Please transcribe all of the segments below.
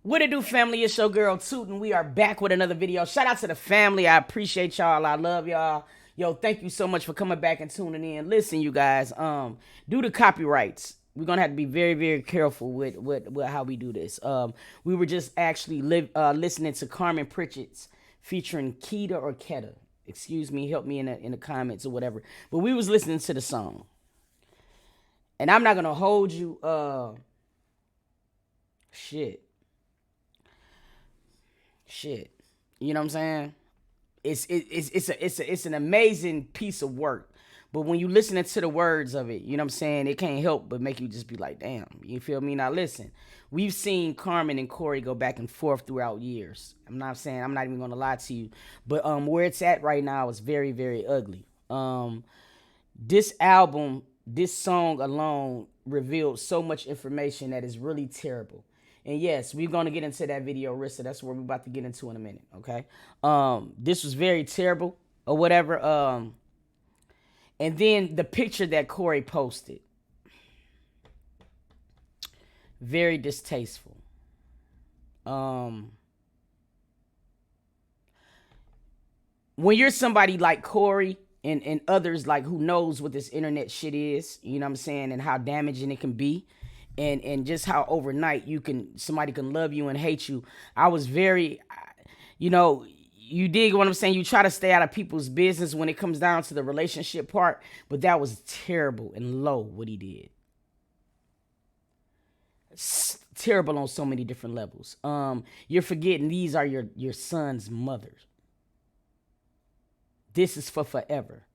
What it do, family? It's your girl Tootin. We are back with another video. Shout out to the family. I appreciate y'all. I love y'all. Yo, thank you so much for coming back and tuning in. Listen, you guys, due to copyrights, we're gonna have to be very, very careful with how we do this. We were just actually listening to Carmen Pritchett's featuring Keita or Keta. Excuse me, help me in the comments or whatever. But we was listening to the song, and I'm not gonna hold you. Shit. You know what I'm saying? It's an amazing piece of work. But when you listening to the words of it, you know what I'm saying, it can't help but make you just be like, damn, you feel me? Now listen, we've seen Carmen and Corey go back and forth throughout years. I'm not even gonna lie to you. But where it's at right now is very, very ugly. This album, this song alone revealed so much information that is really terrible. And yes, we're going to get into that video, Rissa. That's what we're about to get into in a minute, okay? This was very terrible or whatever. And then the picture that Corey posted, very distasteful. When you're somebody like Corey and others like who knows what this internet shit is, you know what I'm saying, and how damaging it can be. And just how overnight somebody can love you and hate you. I was very, you dig what I'm saying? You try to stay out of people's business when it comes down to the relationship part, but that was terrible and low what he did. It's terrible on so many different levels. You're forgetting these are your son's mothers. This is for forever.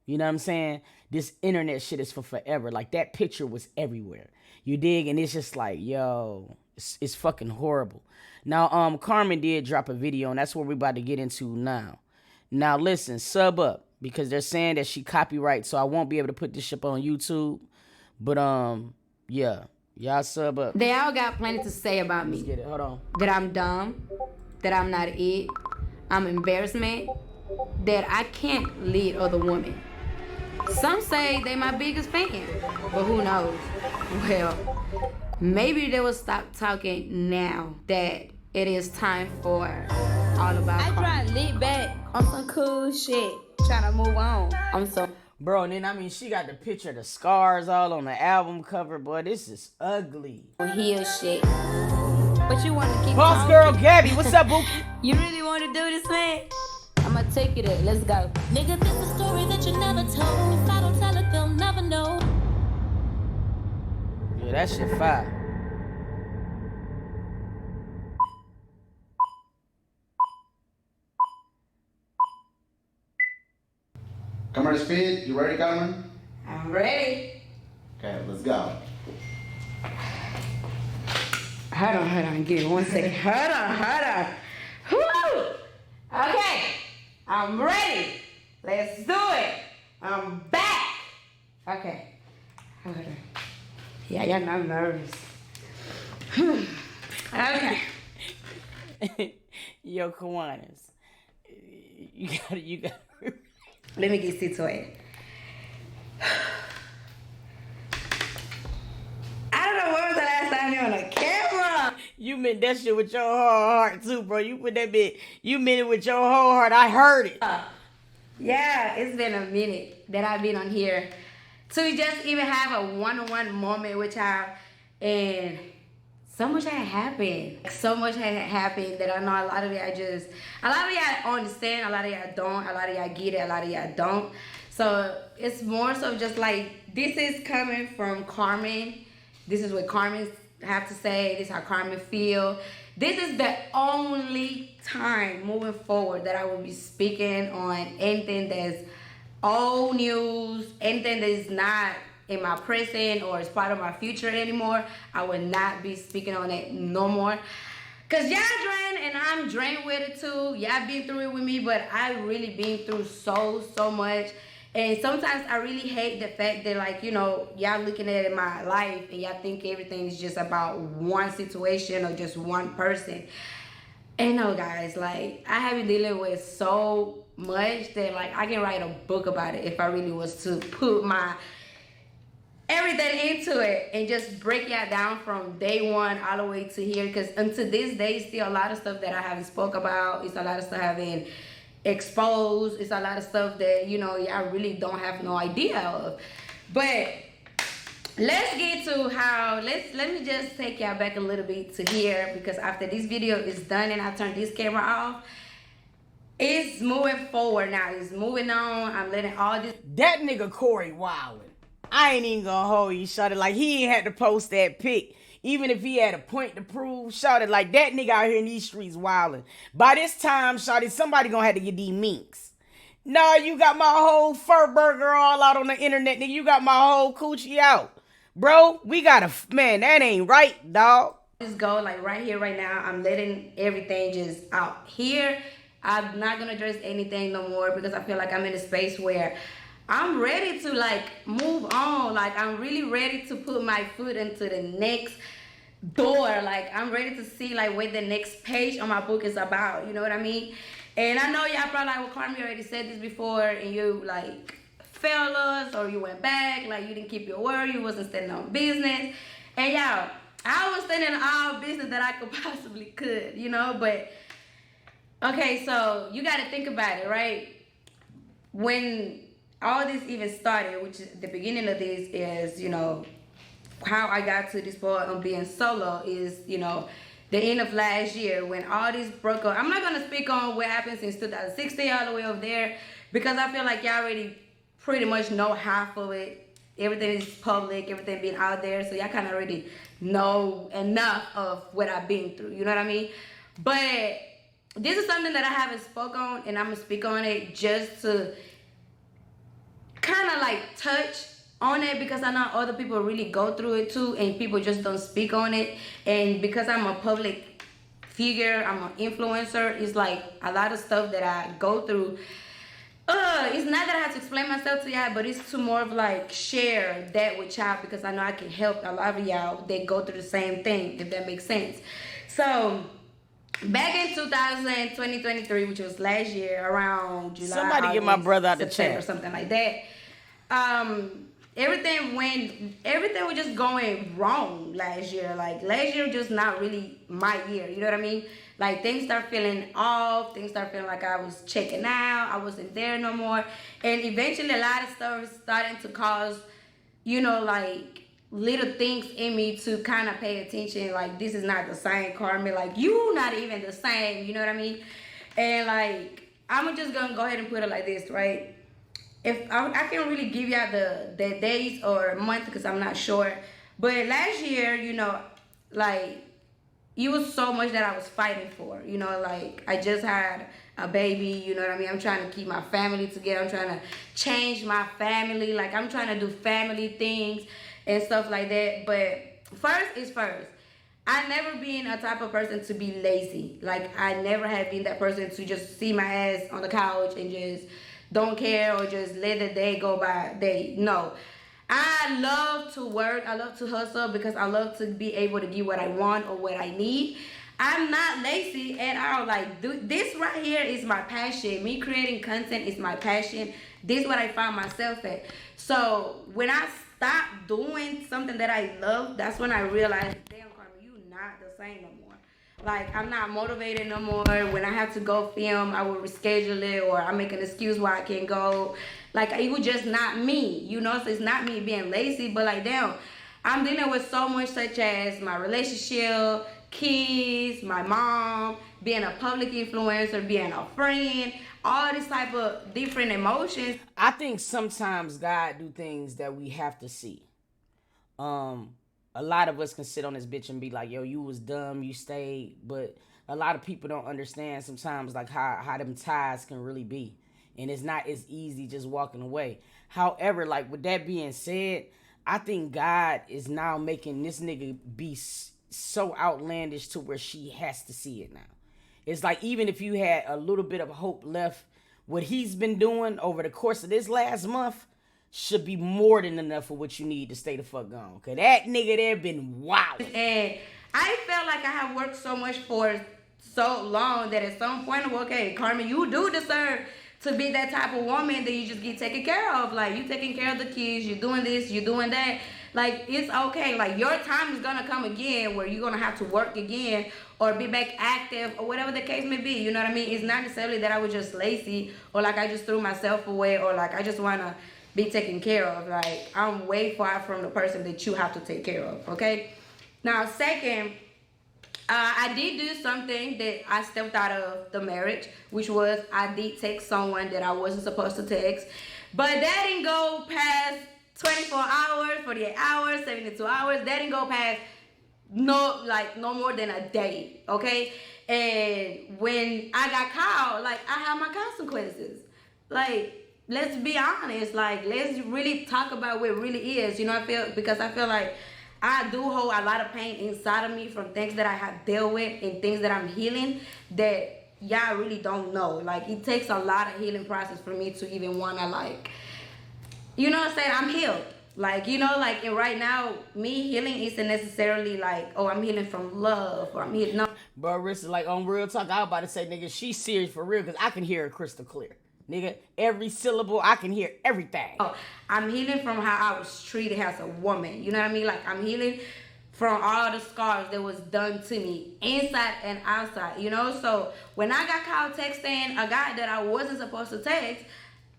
You know what I'm saying? This internet shit is for forever. Like, that picture was everywhere. You dig? And it's just like, yo, it's fucking horrible. Now, Carmen did drop a video, and that's what we're about to get into now. Now, listen, sub up, because they're saying that she copyright, so I won't be able to put this shit on YouTube. But, yeah. Y'all sub up. They all got plenty to say about me. Let's get it. Hold on. That I'm dumb, that I'm not it, I'm embarrassment, that I can't lead other women. Some say they my biggest fan, but who knows? Well, maybe they will stop talking now that it is time for All About I try to lead back on some cool shit, trying to move on. I'm so Bro, and then, she got the picture of the scars all on the album cover. Boy, this is ugly. heal shit. But you want to keep Boss talking. girl Gabby, what's up, boo? You really want to do this, man? I'ma take it there. Let's go. Nigga, this a story that you never told. If I don't tell it, they'll never know. Yeah, that shit fire. Camera speed, you ready, Carmen? I'm ready. Okay, let's go. Hold on. Give me 1 second. Hold on. Woo! Okay. I'm ready. Let's do it. I'm back. Okay. Hold on. Yeah, y'all know I'm nervous. Okay. Yo, Kiwanis. You got. Let me get situated. I don't know when was the last time you on a camera. You meant that shit with your whole heart too, bro. You put that bit. You meant it with your whole heart. I heard it. Yeah, it's been a minute that I've been on here to just even have a one-on-one moment with y'all, and so much had happened. So much had happened that I know a lot of y'all understand, a lot of y'all don't, a lot of y'all get it, a lot of y'all don't. So it's more so just like, this is coming from Carmen. This is what Carmen have to say. This is how Carmen feel. This is the only time moving forward that I will be speaking on anything that's old news, anything that is not in my present or is part of my future anymore. I will not be speaking on it no more. Cause y'all drained and I'm drained with it too. Y'all been through it with me, but I really been through so much. And sometimes I really hate the fact that, like, y'all looking at it in my life and y'all think everything is just about one situation or just one person. And no, guys, like, I have been dealing with so much that, like, I can write a book about it if I really was to put my everything into it and just break y'all down from day one all the way to here. Because until this day, still a lot of stuff that I haven't spoke about. It's a lot of stuff I haven't exposed. It's a lot of stuff that, you know, y'all really don't have no idea of. But let's get to how, let me just take y'all back a little bit to here, because after this video is done and I turn this camera off, it's moving forward now. It's moving on. I'm letting all this. That nigga Corey wildin'. I ain't even gonna hold you, shawty. Like, he ain't had to post that pic. Even if he had a point to prove, shawty, like, that nigga out here in these streets wildin'. By this time, shawty, somebody gonna have to get these minks. Nah, you got my whole fur burger all out on the internet, nigga. You got my whole coochie out. Bro, we gotta, man, that ain't right, dog. Just go, like, right here, right now. I'm letting everything just out here. I'm not gonna address anything no more because I feel like I'm in a space where I'm ready to, like, move on. Like, I'm really ready to put my foot into the next door. Like, I'm ready to see, like, what the next page on my book is about. You know what I mean? And I know y'all probably like, well, Carmen, you already said this before, and you, like, failed us, or you went back, like, you didn't keep your word, you wasn't standing on business. And y'all, I was standing on all business that I could possibly could, you know? But, okay, so you got to think about it, right? When all this even started, which is the beginning of this is, you know, how I got to this point of being solo is, you know, the end of last year when all this broke up. I'm not going to speak on what happened since 2016 all the way over there, because I feel like y'all already pretty much know half of it. Everything is public, everything being out there, so y'all kind of already know enough of what I've been through, you know what I mean? But this is something that I haven't spoke on, and I'm going to speak on it just to kind of like touch on it, because I know other people really go through it too, and people just don't speak on it. And because I'm a public figure, I'm an influencer, it's like a lot of stuff that I go through. It's not that I have to explain myself to y'all, but it's to more of like share that with y'all, because I know I can help a lot of y'all that go through the same thing, if that makes sense. So back in 2023, which was last year, around July, Somebody get my brother out the September, chat. or something like that. Everything was just going wrong last year. Like, last year was just not really my year, you know what I mean? Like, things start feeling off, things start feeling like I was checking out, I wasn't there no more. And eventually a lot of stuff was starting to cause, you know, like, little things in me to kind of pay attention. Like, this is not the same Carmen, like, you not even the same, you know what I mean? And like, I'm just gonna go ahead and put it like this, right? If I can't really give y'all the days or month, because I'm not sure. But last year, you know, like, it was so much that I was fighting for. You know, like, I just had a baby, you know what I mean? I'm trying to keep my family together. I'm trying to change my family. Like, I'm trying to do family things and stuff like that. But first is first. I never been a type of person to be lazy. Like, I never have been that person to just see my ass on the couch and just don't care, or just let the day go by day. No. I love to work. I love to hustle, because I love to be able to get what I want or what I need. I'm not lazy at all. Like, this right here is my passion. Me creating content is my passion. This is what I found myself at. So when I stopped doing something that I love, that's when I realized, damn, Carmen, you not the same no more. Like, I'm not motivated no more. When I have to go film, I will reschedule it, or I make an excuse why I can't go. Like, it was just not me, you know? So it's not me being lazy, but like, damn, I'm dealing with so much, such as my relationship, kids, my mom, being a public influencer, being a friend, all this type of different emotions. I think sometimes God do things that we have to see. A lot of us can sit on this bitch and be like, yo, you was dumb, you stayed. But a lot of people don't understand sometimes, like, how them ties can really be. And it's not as easy just walking away. However, like, with that being said, I think God is now making this nigga be so outlandish to where she has to see it now. It's like, even if you had a little bit of hope left, what he's been doing over the course of this last month should be more than enough for what you need to stay the fuck gone. Cause that nigga there been wild. And I felt like I have worked so much for so long that at some point, okay, Carmen, you do deserve to be that type of woman that you just get taken care of. Like, you taking care of the kids, you doing this, you doing that. Like, it's okay. Like, your time is gonna come again where you're gonna have to work again or be back active or whatever the case may be. You know what I mean? It's not necessarily that I was just lazy or like I just threw myself away or like I just wanna be taken care of. Like, I'm way far from the person that you have to take care of, okay? Now, second, I did do something that I stepped out of the marriage, which was I did text someone that I wasn't supposed to text. But that didn't go past 24 hours, 48 hours, 72 hours. That didn't go past no more than a day, okay? And when I got caught, like, I have my consequences. Like, let's be honest. Like, let's really talk about what it really is. You know, I feel like I do hold a lot of pain inside of me from things that I have dealt with and things that I'm healing that y'all really don't know. Like, it takes a lot of healing process for me to even want to, like, you know what I'm saying? I'm healed. Like, you know, like, and right now, me healing isn't necessarily like, oh, I'm healing from love or I'm healing. No. Bro, Rissa, like, on real talk, I was about to say, nigga, she's serious for real because I can hear her crystal clear. Nigga, every syllable, I can hear everything. Oh, I'm healing from how I was treated as a woman. You know what I mean? Like, I'm healing from all the scars that was done to me, inside and outside, you know? So, when I got caught texting a guy that I wasn't supposed to text,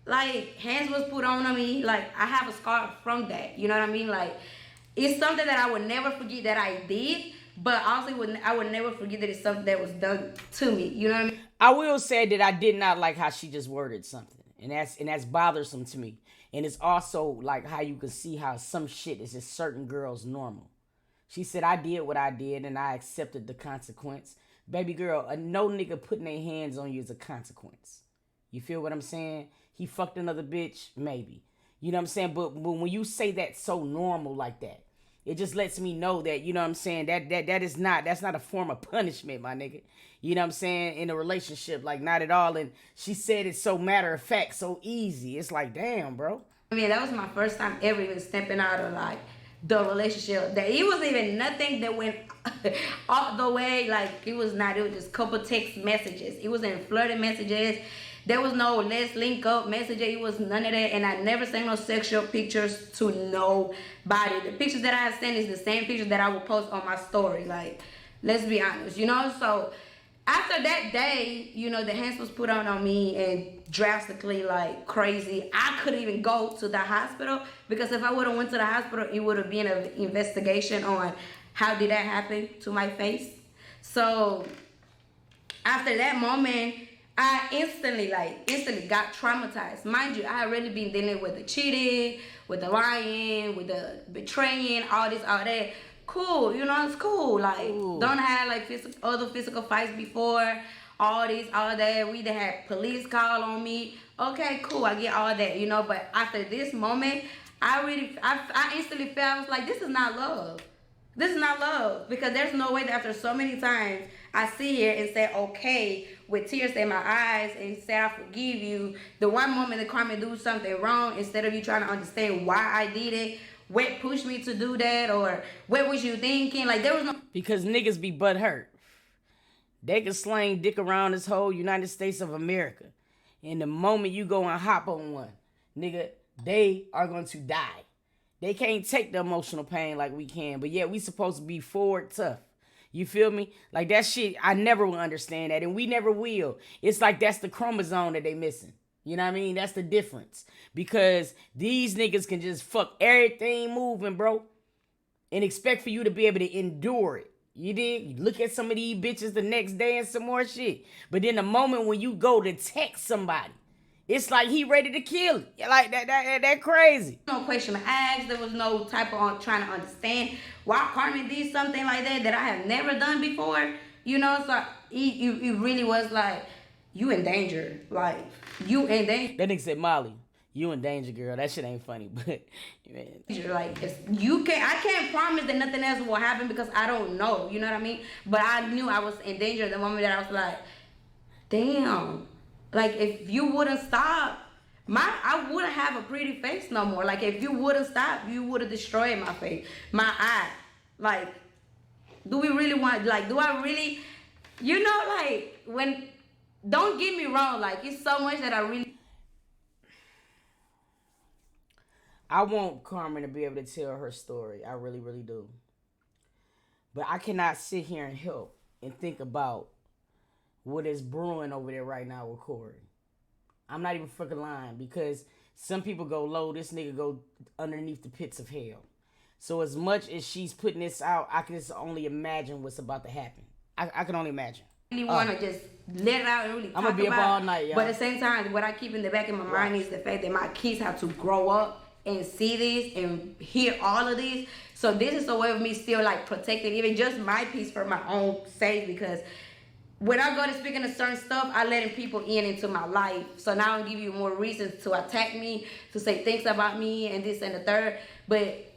like, hands was put on me. Like, I have a scar from that. You know what I mean? Like, it's something that I would never forget that I did, but also I would never forget that it's something that was done to me. You know what I mean? I will say that I did not like how she just worded something. And that's bothersome to me. And it's also like how you can see how some shit is just certain girls normal. She said, I did what I did and I accepted the consequence. Baby girl, no nigga putting their hands on you is a consequence. You feel what I'm saying? He fucked another bitch, maybe. You know what I'm saying? But when you say that so normal like that, it just lets me know that, you know what I'm saying, that's not a form of punishment, my nigga. You know what I'm saying? In a relationship, like, not at all. And she said it so matter of fact, so easy. It's like, damn, bro. I mean, that was my first time ever even stepping out of, like, the relationship. That it wasn't even nothing that went all the way. Like, it was just a couple text messages. It wasn't flirting messages. There was no let's link up message. It was none of that. And I never sent no sexual pictures to nobody. The pictures that I sent is the same pictures that I would post on my story. Like, let's be honest, you know? So after that day, you know, the hands was put on me and drastically, like, crazy. I couldn't even go to the hospital because if I would have went to the hospital, it would have been an investigation on how did that happen to my face. So after that moment, I instantly got traumatized. Mind you, I had really been dealing with the cheating, with the lying, with the betraying, all that. Cool, you know, it's cool. Like, ooh. Don't have like other physical fights before, all that. We done had police call on me. Okay, cool, I get all that, you know. But after this moment, I instantly felt, I was like, this is not love. This is not love, because there's no way that after so many times I sit here and say, okay, with tears in my eyes and say, I forgive you. The one moment that Carmen do something wrong, instead of you trying to understand why I did it, what pushed me to do that, or what was you thinking? Like, there was no... Because niggas be butthurt. They can slang dick around this whole United States of America. And the moment you go and hop on one, nigga, they are going to die. They can't take the emotional pain like we can, but yet we supposed to be forward tough. You feel me? Like, that shit, I never will understand that, and we never will. It's like that's the chromosome that they missing. You know what I mean? That's the difference. Because these niggas can just fuck everything moving, bro, and expect for you to be able to endure it. You did? You look at some of these bitches the next day and some more shit. But then the moment when you go to text somebody, it's like he ready to kill it. Like, that crazy. No question asked. There was no type of trying to understand why Carmen did something like that I have never done before. You know, so it really was like, you in danger. Like, you in danger. That nigga said, Molly, you in danger, girl. That shit ain't funny, but man. Like, I can't promise that nothing else will happen because I don't know. You know what I mean? But I knew I was in danger the moment that I was like, damn. Like, if you wouldn't stop, I wouldn't have a pretty face no more. Like, if you wouldn't stop, you would have destroyed my face, my eye. Like, do we really want, like, do I really, you know, like, when, don't get me wrong, like, it's so much that I really. I want Carmen to be able to tell her story. I really, really do. But I cannot sit here and help and think about what is brewing over there right now with Corey. I'm not even fucking lying, because some people go low, this nigga go underneath the pits of hell. So as much as she's putting this out, I can just only imagine what's about to happen. I can only imagine. Really want to just let it out and really talk I'm gonna be up all night, y'all. But at the same time, what I keep in the back of my mind is the fact that my kids have to grow up and see this and hear all of this. So this is a way of me still like protecting even just my peace for my own sake, because when I go to speaking of certain stuff, I letting people into my life. So now I give you more reasons to attack me, to say things about me and this and the third. But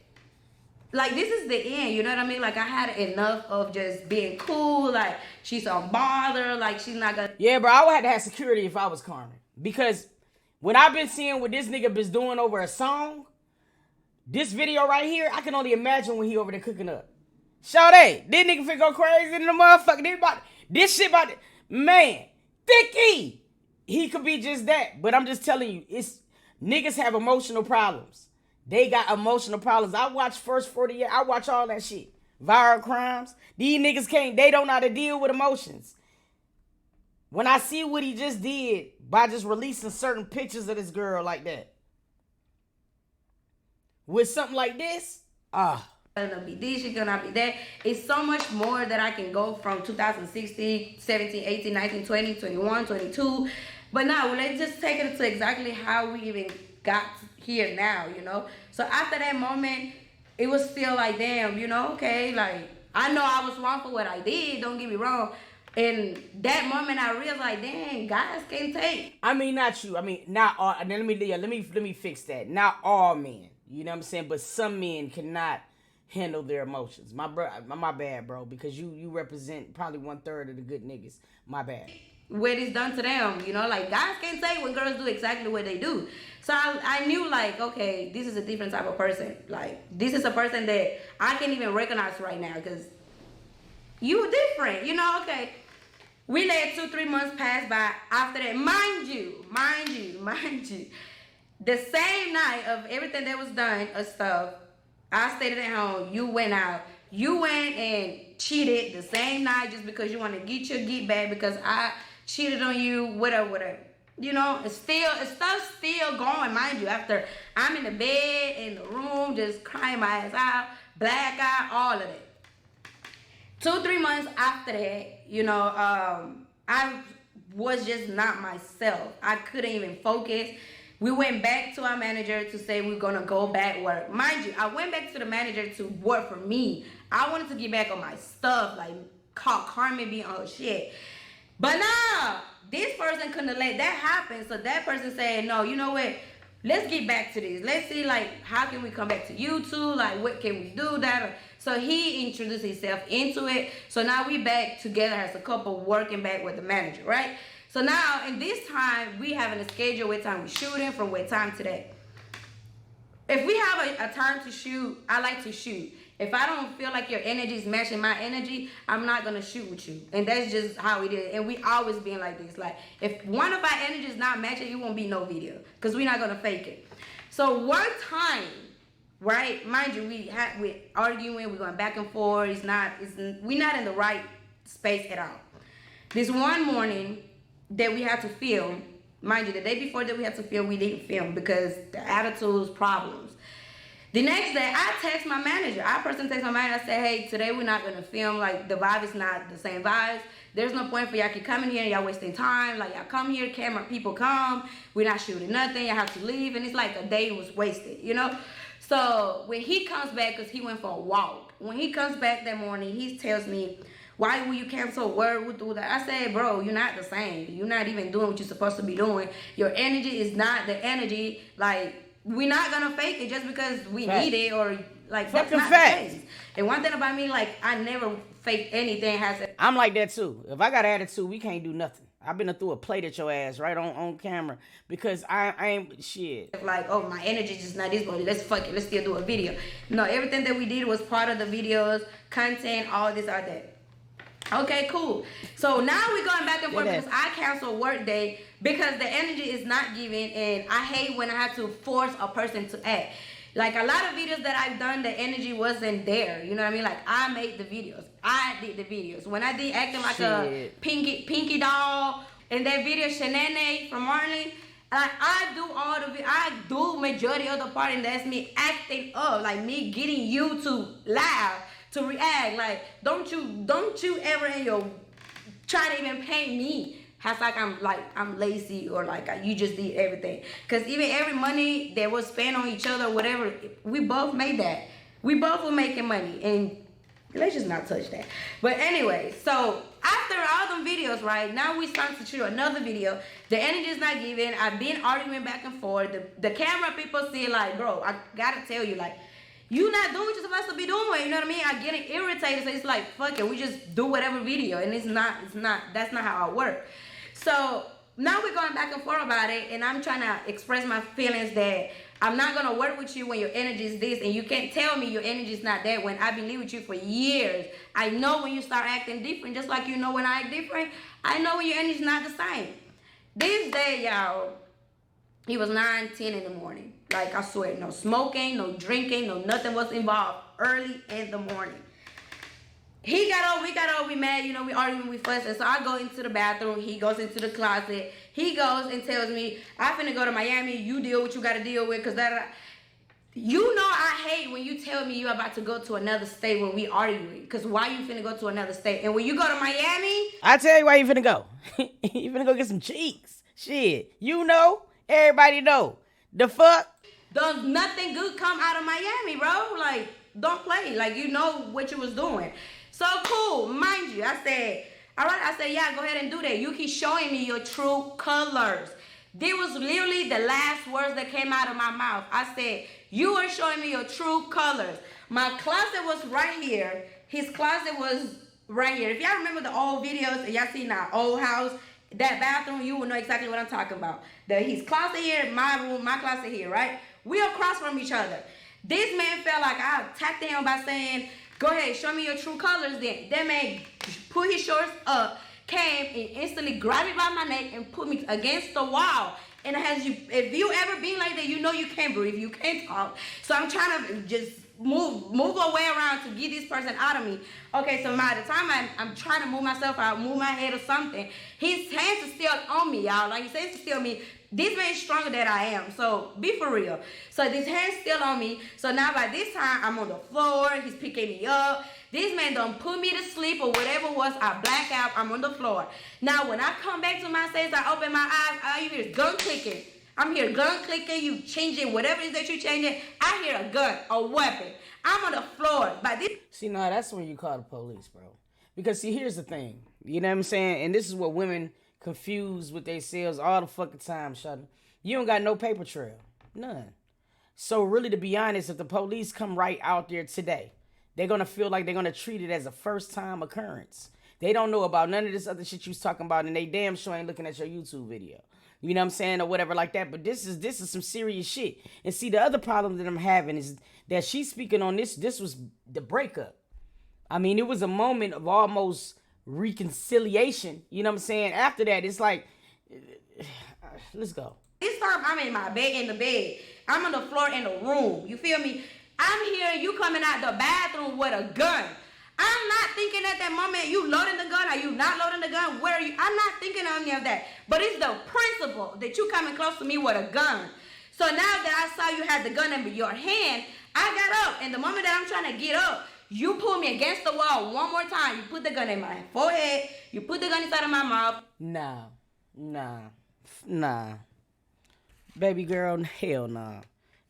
like, this is the end, you know what I mean? Like, I had enough of just being cool. Like, she's unbothered. Like, she's not gonna... Yeah, bro, I would have to have security if I was Carmen. Because when I've been seeing what this nigga been doing over a song, this video right here, I can only imagine when he over there cooking up. Sade, this nigga finna go crazy in the motherfucker. This shit about... Man, Thicky! He could be just that. But I'm just telling you, it's... Niggas have emotional problems. They got emotional problems. I watch First 48. I watch all that shit. Viral crimes. These niggas can't. They don't know how to deal with emotions. When I see what he just did by just releasing certain pictures of this girl like that, with something like this, gonna be this, you're gonna be that. It's so much more that I can go from 2016, 17, 18, 19, 20, 21, 22. But now, let's just take it to exactly how we even got here now, you know? So after that moment, it was still like, damn, you know, okay, like, I know I was wrong for what I did, don't get me wrong. And that moment I realized, like, dang, guys can't take. I mean, not you. I mean, not all. Let me fix that. Not all men. You know what I'm saying? But some men cannot handle their emotions. My bad, bro, because you represent probably 1/3 of the good niggas. My bad. What is done to them, you know, like, guys can't say when girls do exactly what they do. So I knew, like, okay, this is a different type of person. Like, this is a person that I can't even recognize right now, because you different, you know. Okay, we let 2-3 months pass by. After that, mind you, the same night of everything that was done of stuff, I stayed at home, you went out. You went and cheated the same night just because you want to get your get back because I cheated on you, whatever. You know, stuff's still going, mind you, after I'm in the bed, in the room, just crying my ass out, black eye, all of it. 2-3 months after that, you know, I was just not myself. I couldn't even focus. We went back to our manager to say we're going to go back work. Mind you, I went back to the manager to work for me. I wanted to get back on my stuff, like call Carmen be on her shit. But nah, this person couldn't let that happen. So that person said, no, you know what? Let's get back to this. Let's see, like, how can we come back to you two? Like, what can we do? So he introduced himself into it. So now we back together as a couple working back with the manager, right? So now, in this time, we having a schedule what time we shooting from what time to that. If we have a time to shoot, I like to shoot. If I don't feel like your energy is matching my energy, I'm not going to shoot with you. And that's just how it is. And we always been like this. Like, if one of our energy is not matching, it won't be no video. Because we're not going to fake it. So one time, right, mind you, we're arguing, we're going back and forth. We're not in the right space at all. This one morning that we had to film, mind you, the day before that we had to film, we didn't film because the attitudes, problems. The next day, I text my manager. I personally text my manager. I said, hey, today we're not going to film. Like, the vibe is not the same vibes. There's no point for y'all keep coming here and y'all wasting time. Like, y'all come here, camera people come. We're not shooting nothing. Y'all have to leave. And it's like a day was wasted, you know? So when he comes back, because he went for a walk. When he comes back that morning, he tells me, why will you cancel work? We'll do that. I said, bro, you're not the same. You're not even doing what you're supposed to be doing. Your energy is not the energy, like, we're not gonna fake it just because we need it or like that's not the case. And one thing about me, like, I never fake anything. I'm like that too. If I got attitude, we can't do nothing. I've been through a plate at your ass right on camera because I ain't shit. Like, oh, my energy just not this body. Let's fuck it. Let's still do a video. No, everything that we did was part of the videos, content, all this, all that. Okay, cool. So now we're going back and forth because I canceled work day because the energy is not given, and I hate when I have to force a person to act. Like a lot of videos that I've done, the energy wasn't there. You know what I mean? Like I made the videos. I did the videos. When I did acting like a pinky doll in that video, Shenane from Marley, like I do majority of the part, and that's me acting up, like me getting you to laugh, to react. Like don't you ever in your try to even paint me as like I'm lazy or like you just did everything. Cause even every money that was spent on each other, whatever, we both made that. We both were making money, and let's just not touch that. But anyway, so after all them videos, right, now we start to shoot another video. The energy is not giving. I've been arguing back and forth. The camera people see like, bro, I gotta tell you, like, you not doing what you're supposed to be doing. You know what I mean? I'm getting irritated. So it's like, fuck it, we just do whatever video, and that's not how I work. So now we're going back and forth about it, and I'm trying to express my feelings that I'm not gonna work with you when your energy is this, and you can't tell me your energy is not that when I've been living with you for years. I know when you start acting different, just like you know when I act different. I know when your energy is not the same. This day, y'all, it was 9-10 in the morning. Like I swear, no smoking, no drinking, no nothing was involved. Early in the morning. He got up, we got up, we mad, you know, we arguing, we fussing. So I go into the bathroom, he goes into the closet. He goes and tells me, I finna go to Miami, you deal what you gotta deal with, cause that, you know I hate when you tell me you about to go to another state when we arguing. Cause why you finna go to another state? And when you go to Miami, I tell you why you finna go. You finna go get some cheeks. Shit, you know, everybody know. The fuck? Does nothing good come out of Miami, bro? Like, don't play. Like, you know what you was doing. So cool, mind you. I said, all right. I said, yeah, go ahead and do that. You keep showing me your true colors. This was literally the last words that came out of my mouth. I said, you are showing me your true colors. My closet was right here. His closet was right here. If y'all remember the old videos and y'all seen our old house, that bathroom, you will know exactly what I'm talking about. His closet here, my room, my closet here, right? We across from each other. This man felt like I attacked him by saying, go ahead, show me your true colors then. That man put his shorts up, came and instantly grabbed me by my neck and put me against the wall. And if you ever been like that, you know you can't breathe, you can't talk. So I'm trying to just move away around to get this person out of me. Okay, so by the time I'm trying to move myself out, move my head or something, his hands are still on me, y'all. Like, his hands are still on me. This man's stronger than I am, so be for real. So this hand's still on me. So now by this time, I'm on the floor. He's picking me up. This man done put me to sleep or whatever it was. I black out. I'm on the floor. Now when I come back to my senses, I open my eyes. All you hear is gun clicking. I'm here gun clicking. You changing whatever it is that you changing. I hear a gun, a weapon. I'm on the floor. By this. See, no, that's when you call the police, bro. Because see, here's the thing. You know what I'm saying? And this is what women confused with themselves all the fucking time, Shudder. You don't got no paper trail. None. So really, to be honest, if the police come right out there today, they're going to feel like they're going to treat it as a first-time occurrence. They don't know about none of this other shit you was talking about, and they damn sure ain't looking at your YouTube video. You know what I'm saying? Or whatever like that. But this is some serious shit. And see, the other problem that I'm having is that she's speaking on this. This was the breakup. I mean, it was a moment of almost reconciliation. You know what I'm saying? After that, it's like, let's go. This time I'm in my bed, in the bed. I'm on the floor in the room. You feel me? I'm hearing you coming out the bathroom with a gun. I'm not thinking at that moment, you loading the gun, are you not loading the gun? Where are you? I'm not thinking of any of that. But it's the principle that you coming close to me with a gun. So now that I saw you had the gun in your hand, I got up. And the moment that I'm trying to get up, you pull me against the wall one more time. You put the gun in my forehead. You put the gun inside of my mouth. Nah. Baby girl, hell nah.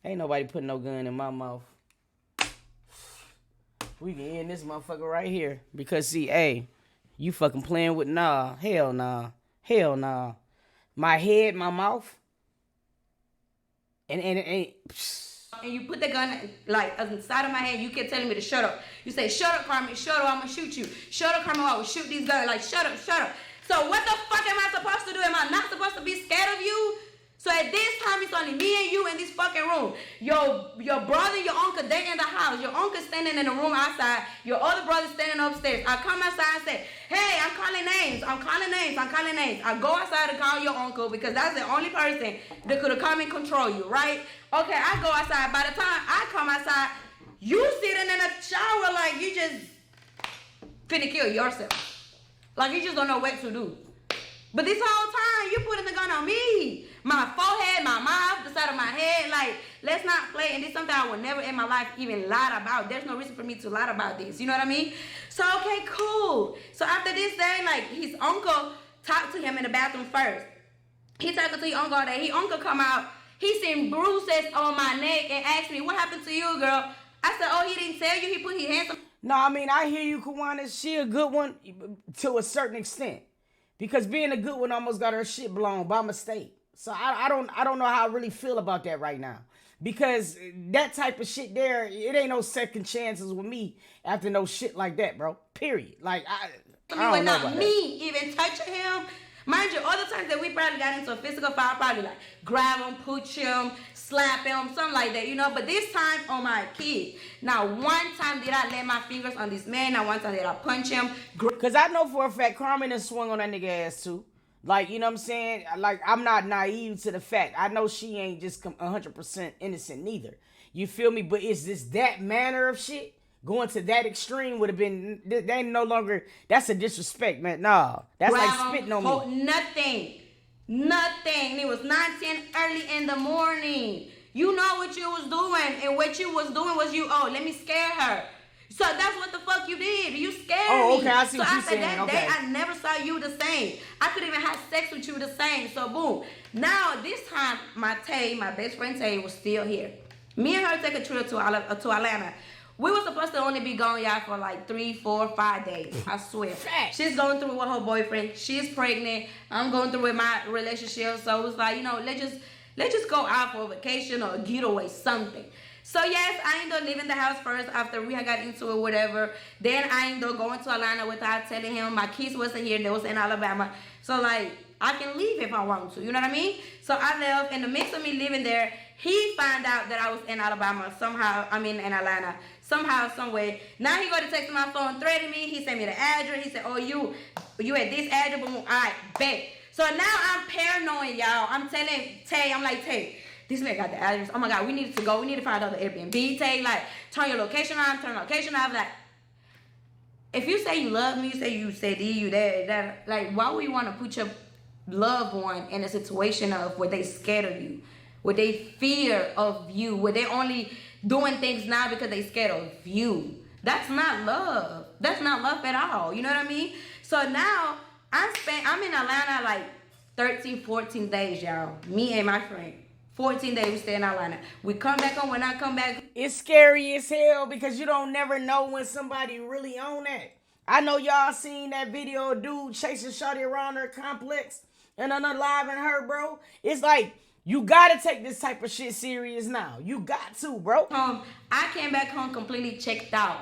Ain't nobody putting no gun in my mouth. We can end this motherfucker right here. Because see, hey, you fucking playing with hell nah. My head, my mouth. And you put the gun like inside of my hand. You kept telling me to shut up. You say, shut up, Carmen, shut up, I'm gonna shoot you. Shut up, Carmen, I will shoot these guns. Like, shut up. So what the fuck am I supposed to do? Am I not supposed to be scared of you? So at this time, it's only me and you in this fucking room. Your brother, your uncle, they in the house. Your uncle standing in the room outside. Your other brother standing upstairs. I come outside and say, hey, I'm calling names. I'm calling names. I go outside to call your uncle because that's the only person that could have come and control you, right? Okay, I go outside. By the time I come outside, you sitting in a shower like you just finna kill yourself. Like you just don't know what to do. But this whole time, you putting the gun on me. My forehead, my mouth, the side of my head. Like, let's not play. And this is something I would never in my life even lie about. There's no reason for me to lie about this. You know what I mean? So, okay, cool. So, after this day, like, his uncle talked to him in the bathroom first. He talked to his uncle all day. His uncle come out. He seen bruises on my neck and asked me, what happened to you, girl? I said, oh, he didn't tell you? He put his hands on... No, I mean, I hear you, Kawana. She a good one to a certain extent. Because being a good one almost got her shit blown by mistake. So I don't know how I really feel about that right now. Because that type of shit there, it ain't no second chances with me after no shit like that, bro. Period. Like, I don't know about me even touching him. Mind you, other times that we probably got into a physical fight, probably like grab him, push him, slap him, something like that, you know. But this time on my kid, now one time did I lay my fingers on this man, now one time did I punch him. Because I know for a fact Carmen has swung on that nigga ass too. Like, you know what I'm saying? Like, I'm not naive to the fact. I know she ain't just 100% innocent neither. You feel me? But is this that manner of shit? Going to that extreme would have been, that ain't no longer, that's a disrespect, man. Nah, that's like spitting on me. Nothing. It was 9:10 early in the morning. You know what you was doing, and what you was doing was let me scare her. So that's what the fuck you did. You scared me. Oh, okay, I see what you're saying. That day, I never saw you the same. I couldn't even have sex with you the same. So boom. Now this time, my best friend Tay was still here. Me and her take a trip to Atlanta. We were supposed to only be gone, y'all, for like 3, 4, 5 days. I swear. She's going through with her boyfriend. She's pregnant. I'm going through with my relationship. So it was like, let's just go out for a vacation or a getaway, something. So yes, I ended up leaving the house first after we had got into it, whatever. Then I ended up going to Atlanta without telling him. My kids wasn't here. They was in Alabama. So like, I can leave if I want to. You know what I mean? So I left. In the midst of me living there, he found out that I was in Alabama somehow. In Atlanta. Somehow, some way. Now he go to text my phone, threaten me. He sent me the address. He said, oh, you at this address. Boom. All right, bet. So now I'm paranoid, y'all. I'm telling Tay, I'm like, Tay, this man got the address. Oh my God, we need to go. We need to find out the Airbnb. Tay, like, turn your location on, turn location off. Like, if you say you love me, you say you that, like, why would you want to put your loved one in a situation of where they scared of you, where they fear of you, where they only doing things now because they scared of you? That's not love. That's not love at all. You know what I mean? So now I'm in Atlanta like 13, 14 days, y'all. Me and my friend. 14 days we stay in Atlanta. We come back home. When I come back, it's scary as hell because you don't never know when somebody really on that. I know y'all seen that video of dude chasing shorty around her complex and unaliving her, bro. It's like, you gotta take this type of shit serious now. You got to, bro. I came back home completely checked out.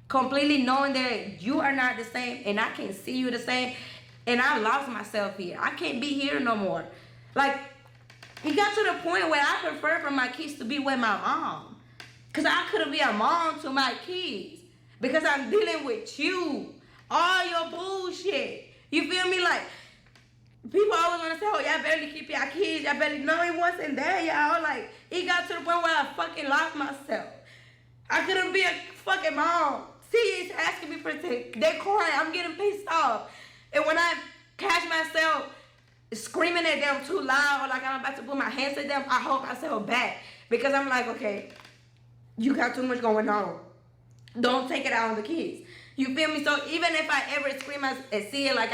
Completely knowing that you are not the same and I can't see you the same. And I lost myself here. I can't be here no more. Like, it got to the point where I prefer for my kids to be with my mom. Because I couldn't be a mom to my kids. Because I'm dealing with you. All your bullshit. You feel me? Like, people always want to say, oh, y'all barely keep your kids. Y'all barely know it wasn't there, y'all. Like, it got to the point where I fucking lost myself. I couldn't be a fucking mom. See, he's asking me for things. They're crying. I'm getting pissed off. And when I catch myself screaming at them too loud, or like I'm about to put my hands at them, I hold myself back. Because I'm like, okay, you got too much going on. Don't take it out on the kids. You feel me? So even if I ever scream and see it like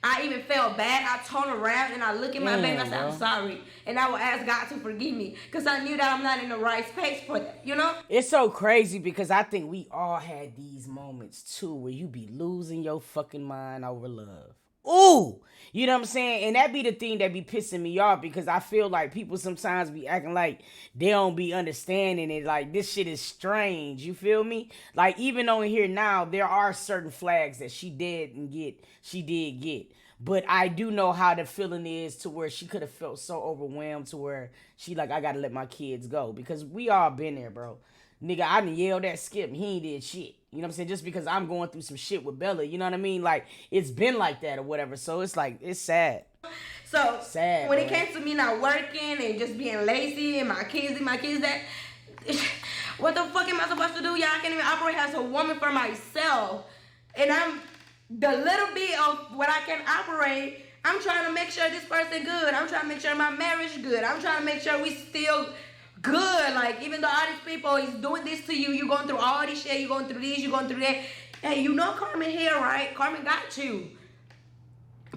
I even felt bad, I turn around and I look at my baby and I say, I'm sorry. And I will ask God to forgive me. Because I knew that I'm not in the right space for that, you know? It's so crazy because I think we all had these moments too where you be losing your fucking mind over love. Ooh! You know what I'm saying? And that be the thing that be pissing me off because I feel like people sometimes be acting like they don't be understanding it. Like, this shit is strange. You feel me? Like, even on here now, there are certain flags that she did get. But I do know how the feeling is to where she could have felt so overwhelmed to where she like, I gotta let my kids go. Because we all been there, bro. nigga, I done yelled at Skip and he ain't did shit. You know what I'm saying? Just because I'm going through some shit with Bella, you know what I mean? Like, it's been like that or whatever. So it's like, it's sad. So sad, when bro. it came to me not working and just being lazy and my kids that, what the fuck am I supposed to do? Y'all, I can't even operate as a woman for myself. And I'm, the little bit of what I can operate, I'm trying to make sure this person good. I'm trying to make sure my marriage good. I'm trying to make sure we still good. Like, even though all these people is doing this to you, you going through all this shit, you going through this, you going through that. Hey, you know Carmen here, right? Carmen got you.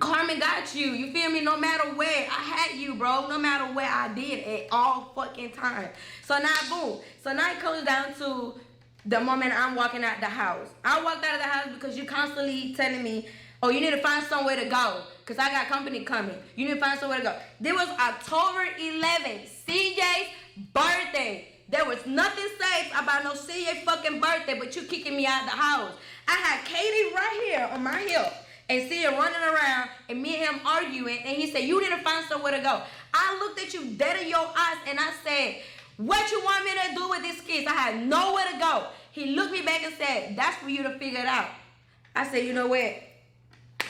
Carmen got you. You feel me? No matter where, I had you, bro. No matter where I did at all fucking time. So now, boom. So now it comes down to the moment I'm walking out the house. I walked out of the house because you constantly telling me, oh, you need to find somewhere to go because I got company coming. You need to find somewhere to go. There was October 11th, CJ's birthday. There was nothing safe about no CJ fucking birthday but you kicking me out of the house. I had Katie right here on my hip and CJ running around and me and him arguing and he said, you need to find somewhere to go. I looked at you dead in your eyes and I said, what you want me to do with these kids? I had nowhere to go. He looked me back and said, that's for you to figure it out. I said, you know what?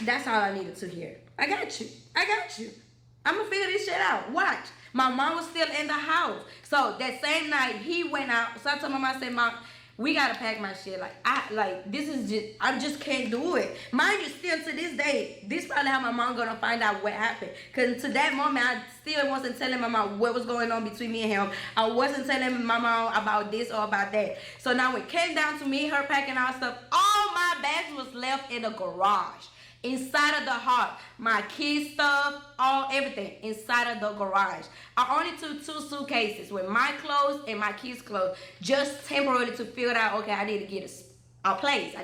That's all I needed to hear. I got you. I'm going to figure this shit out. Watch. My mom was still in the house. So that same night, he went out. So I told my mom, I said, Mom, we got to pack my shit. I just can't do it. Mind you, still to this day, this probably how my mom going to find out what happened. Because to that moment, I still wasn't telling my mom what was going on between me and him. I wasn't telling my mom about this or about that. So now it came down to me, her packing our stuff. All my bags was left in the garage. Inside of the heart, my kids' stuff, everything inside of the garage. I only took 2 suitcases with my clothes and my kids' clothes, just temporarily to figure out, okay, I need to get a place.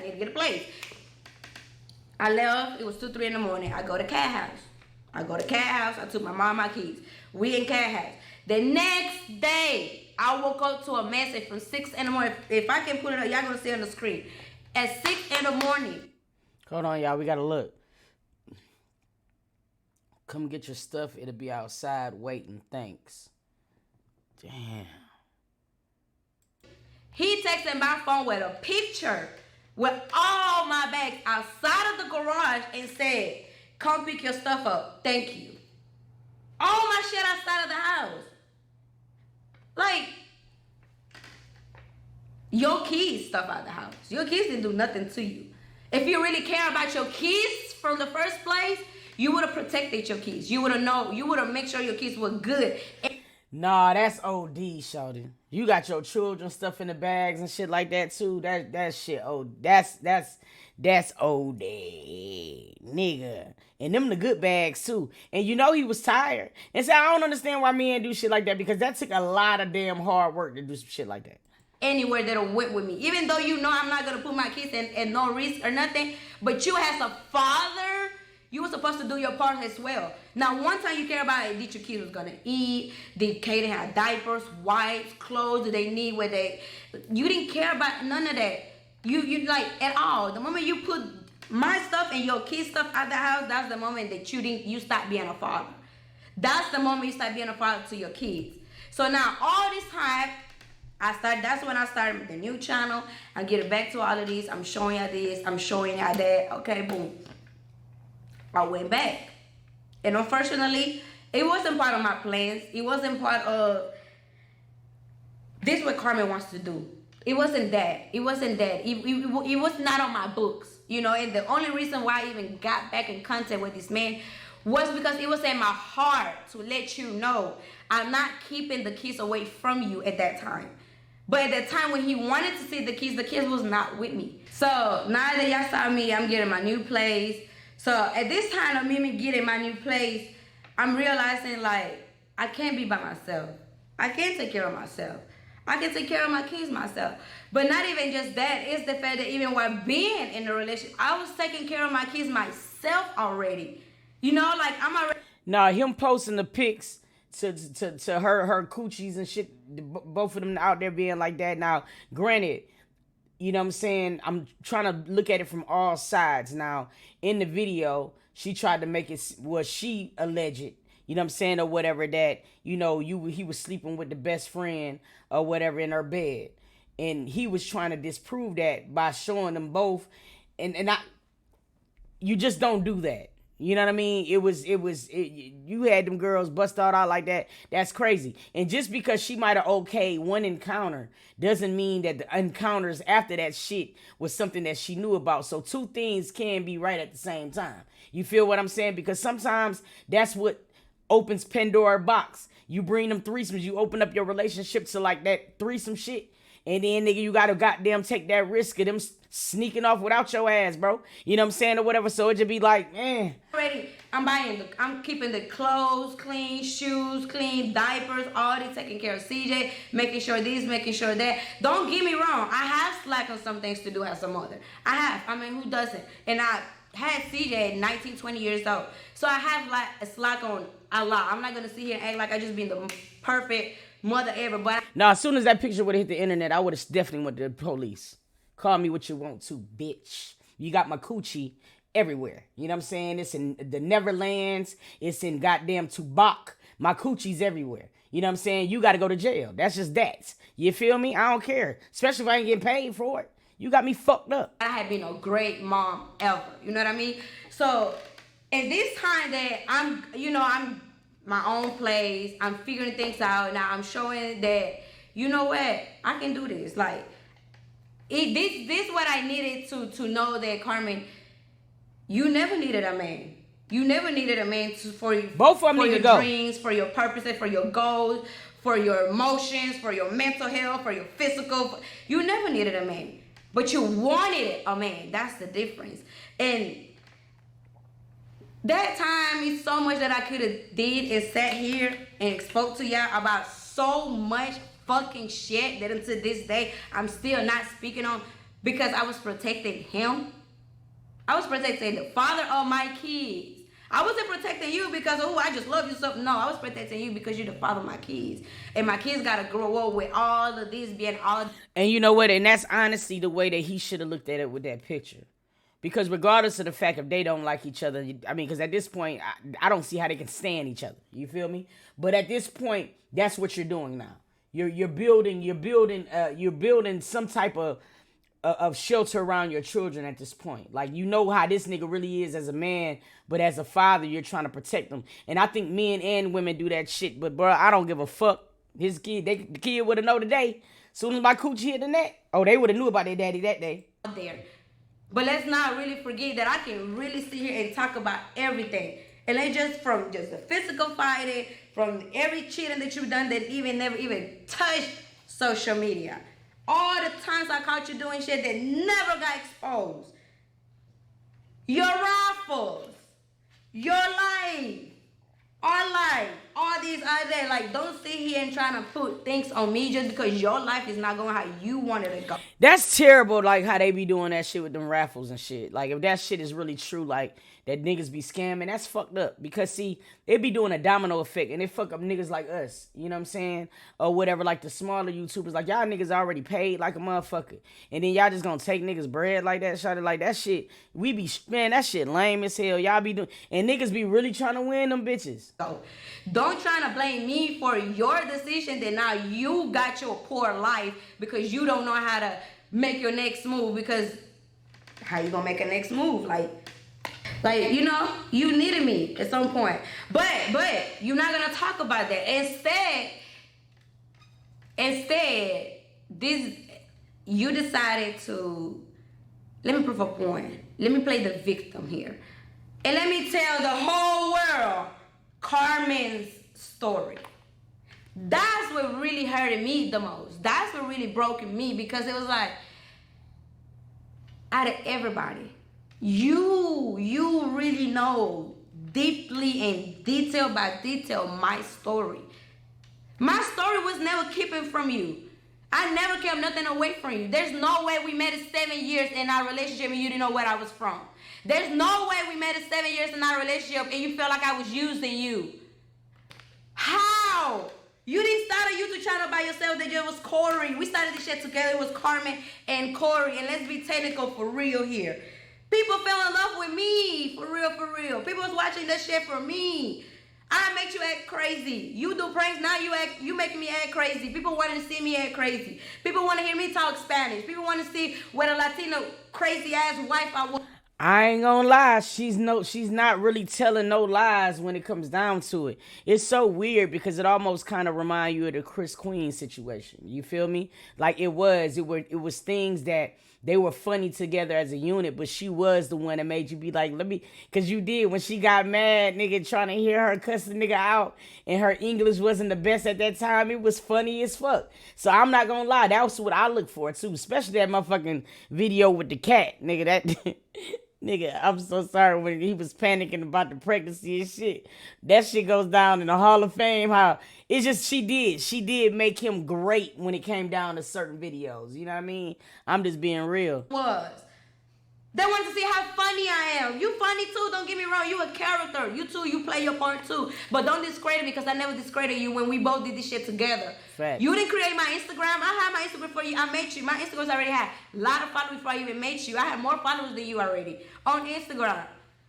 I left. It was 2, 3 in the morning. I go to cat house. I took my mom and my kids. We in cat house. The next day, I woke up to a message from 6 in the morning. If I can put it up, y'all gonna see on the screen. At 6 in the morning. Hold on, y'all. We got to look. Come get your stuff. It'll be outside waiting. Thanks. Damn. He texted my phone with a picture with all my bags outside of the garage and said, come pick your stuff up. Thank you. All my shit outside of the house. Like, your kids stuff out of the house. Your kids didn't do nothing to you. If you really care about your kids from the first place, you would have protected your kids. You would have made sure your kids were good. Nah, that's OD, shawty. You got your children stuff in the bags and shit like that too. That shit, that's OD, nigga. And them the good bags too. And you know he was tired. And so I don't understand why men do shit like that because that took a lot of damn hard work to do some shit like that. Anywhere that'll went with me. Even though you know I'm not going to put my kids in no risk or nothing. But you as a father, you were supposed to do your part as well. Now, one time you care about it, did your kids was going to eat? Did Katie have diapers, wipes, clothes? Do they need where they... You didn't care about none of that. You like, at all. The moment you put my stuff and your kids' stuff out the house, that's the moment that you stop being a father. That's the moment you start being a father to your kids. So now, all this time... that's when I started the new channel. I'm getting back to all of these. I'm showing y'all this. I'm showing y'all that. Okay, boom. I went back. And unfortunately, it wasn't part of my plans. It wasn't part of this what Carmen wants to do. It wasn't that. It was not on my books. You know, and the only reason why I even got back in contact with this man was because it was in my heart to let you know I'm not keeping the kids away from you at that time. But at the time when he wanted to see the kids was not with me. So now that y'all saw me, I'm getting my new place. So at this time of me getting my new place, I'm realizing like I can't be by myself. I can't take care of myself. I can take care of my kids myself. But not even just that, it's the fact that even while being in a relationship, I was taking care of my kids myself already. You know, like I'm already... Nah, him posting the pics to her coochies and shit, both of them out there being like that. Now, granted, you know what I'm saying, I'm trying to look at it from all sides. Now, in the video, she tried to make it, was she alleged, you know what I'm saying, or whatever, that, you know, he was sleeping with the best friend or whatever in her bed. and he was trying to disprove that by showing them both, and you just don't do that. You know what I mean? You had them girls bust out like that. That's crazy. And just because she might have okayed one encounter doesn't mean that the encounters after that shit was something that she knew about. So two things can be right at the same time. You feel what I'm saying? Because sometimes that's what opens Pandora box. You bring them threesomes, you open up your relationship to like that threesome shit. And then, nigga, you gotta goddamn take that risk of them sneaking off without your ass, bro. You know what I'm saying, or whatever. So it just be like, man. Already, I'm keeping the clothes clean, shoes clean, diapers, all this, taking care of CJ, making sure this, making sure that. Don't get me wrong. I have slack on some things to do as a mother. I have. I mean, who doesn't? And I had CJ at 19, 20 years old. So I have like a slack on a lot. I'm not gonna sit here and act like I just been the perfect mother ever, but now, as soon as that picture would have hit the internet, I would have definitely went to the police. Call me what you want to, bitch. You got my coochie everywhere. You know what I'm saying? It's in the Neverlands. It's in goddamn Tubac. My coochie's everywhere. You know what I'm saying? You got to go to jail. That's just that. You feel me? I don't care. Especially if I ain't getting paid for it. You got me fucked up. I had been a great mom ever. You know what I mean? So, in this time that I'm my own place, I'm figuring things out. Now I'm showing that, you know what, I can do this. Like, this what I needed to know that, Carmen, you never needed a man. You never needed a man for you. Both of them need to go. For your dreams, for your purposes, for your goals, for your emotions, for your mental health, for your physical. You never needed a man, but you wanted a man. That's the difference. And that time is so much that I could have did and sat here and spoke to y'all about so much fucking shit that until this day I'm still not speaking on, because I was protecting him. I was protecting the father of my kids. I wasn't protecting you because, oh, I just love you so. No, I was protecting you because you're the father of my kids. And my kids got to grow up with all of this being all. And you know what? And that's honestly the way that he should have looked at it with that picture. Because regardless of the fact if they don't like each other, I mean, because at this point, I don't see how they can stand each other. You feel me? But at this point, that's what you're doing now. You're building some type of shelter around your children at this point. Like, you know how this nigga really is as a man, but as a father, you're trying to protect them. And I think men and women do that shit. But bro, I don't give a fuck. His kid, the kid would have known today. Soon as my coochie hit the net, oh, they would have knew about their daddy that day. There. But let's not really forget that I can really sit here and talk about everything. And it's just from just the physical fighting, from every cheating that you've done that never even touched social media. All the times I caught you doing shit that never got exposed. Your raffles, your life, our life, all these out there. Like, don't sit here and try to put things on me just because your life is not going how you want it to go. That's terrible, like, how they be doing that shit with them raffles and shit. Like, if that shit is really true, like, that niggas be scamming, that's fucked up. Because, see, they be doing a domino effect, and they fuck up niggas like us. You know what I'm saying? Or whatever, like, the smaller YouTubers. Like, y'all niggas already paid like a motherfucker. And then y'all just gonna take niggas bread like that, shot it like that shit. Man, that shit lame as hell. Y'all be doing, and niggas be really trying to win them bitches. So, don't try to blame me for your decision that now you got your poor life because you don't know how to make your next move. Because how you gonna make a next move? Like, you know, you needed me at some point. But you're not gonna talk about that. Instead, you decided to, let me prove a point. Let me play the victim here. And let me tell the whole world Carmen's story. That's what really hurted me the most. That's what really broke me, because it was like, out of everybody, you really know deeply and detail by detail my story. My story was never keeping from you. I never kept nothing away from you. There's no way we made it 7 years in our relationship and you didn't know where I was from. There's no way we made it 7 years in our relationship and you felt like I was using you. How? You didn't start a YouTube channel by yourself. That just was Corey. We started this shit together. It was Carmen and Corey. And let's be technical for real here. People fell in love with me, for real, for real. People was watching that shit for me. I make you act crazy. You do pranks, now you making me act crazy. People want to see me act crazy. People want to hear me talk Spanish. People want to see what a Latino crazy ass wife I was. I ain't gonna lie, she's not really telling no lies when it comes down to it. It's so weird because it almost kind of remind you of the Chris Queen situation. You feel me? Like it was things that they were funny together as a unit, but she was the one that made you be like, cause you did when she got mad, nigga, trying to hear her cuss the nigga out, and her English wasn't the best at that time. It was funny as fuck. So I'm not gonna lie, that was what I look for too, especially that motherfucking video with the cat, nigga. That. Nigga, I'm so sorry when he was panicking about the pregnancy and shit. That shit goes down in the Hall of Fame. How it's just she did make him great when it came down to certain videos. You know what I mean? I'm just being real. They want to see how funny I am. You funny too, don't get me wrong. You a character. You too, you play your part too. But don't discredit me because I never discredited you when we both did this shit together. Fact. You didn't create my Instagram. I had my Instagram for you. I made you. My Instagram's already had a lot of followers before I even made you. I had more followers than you already on Instagram.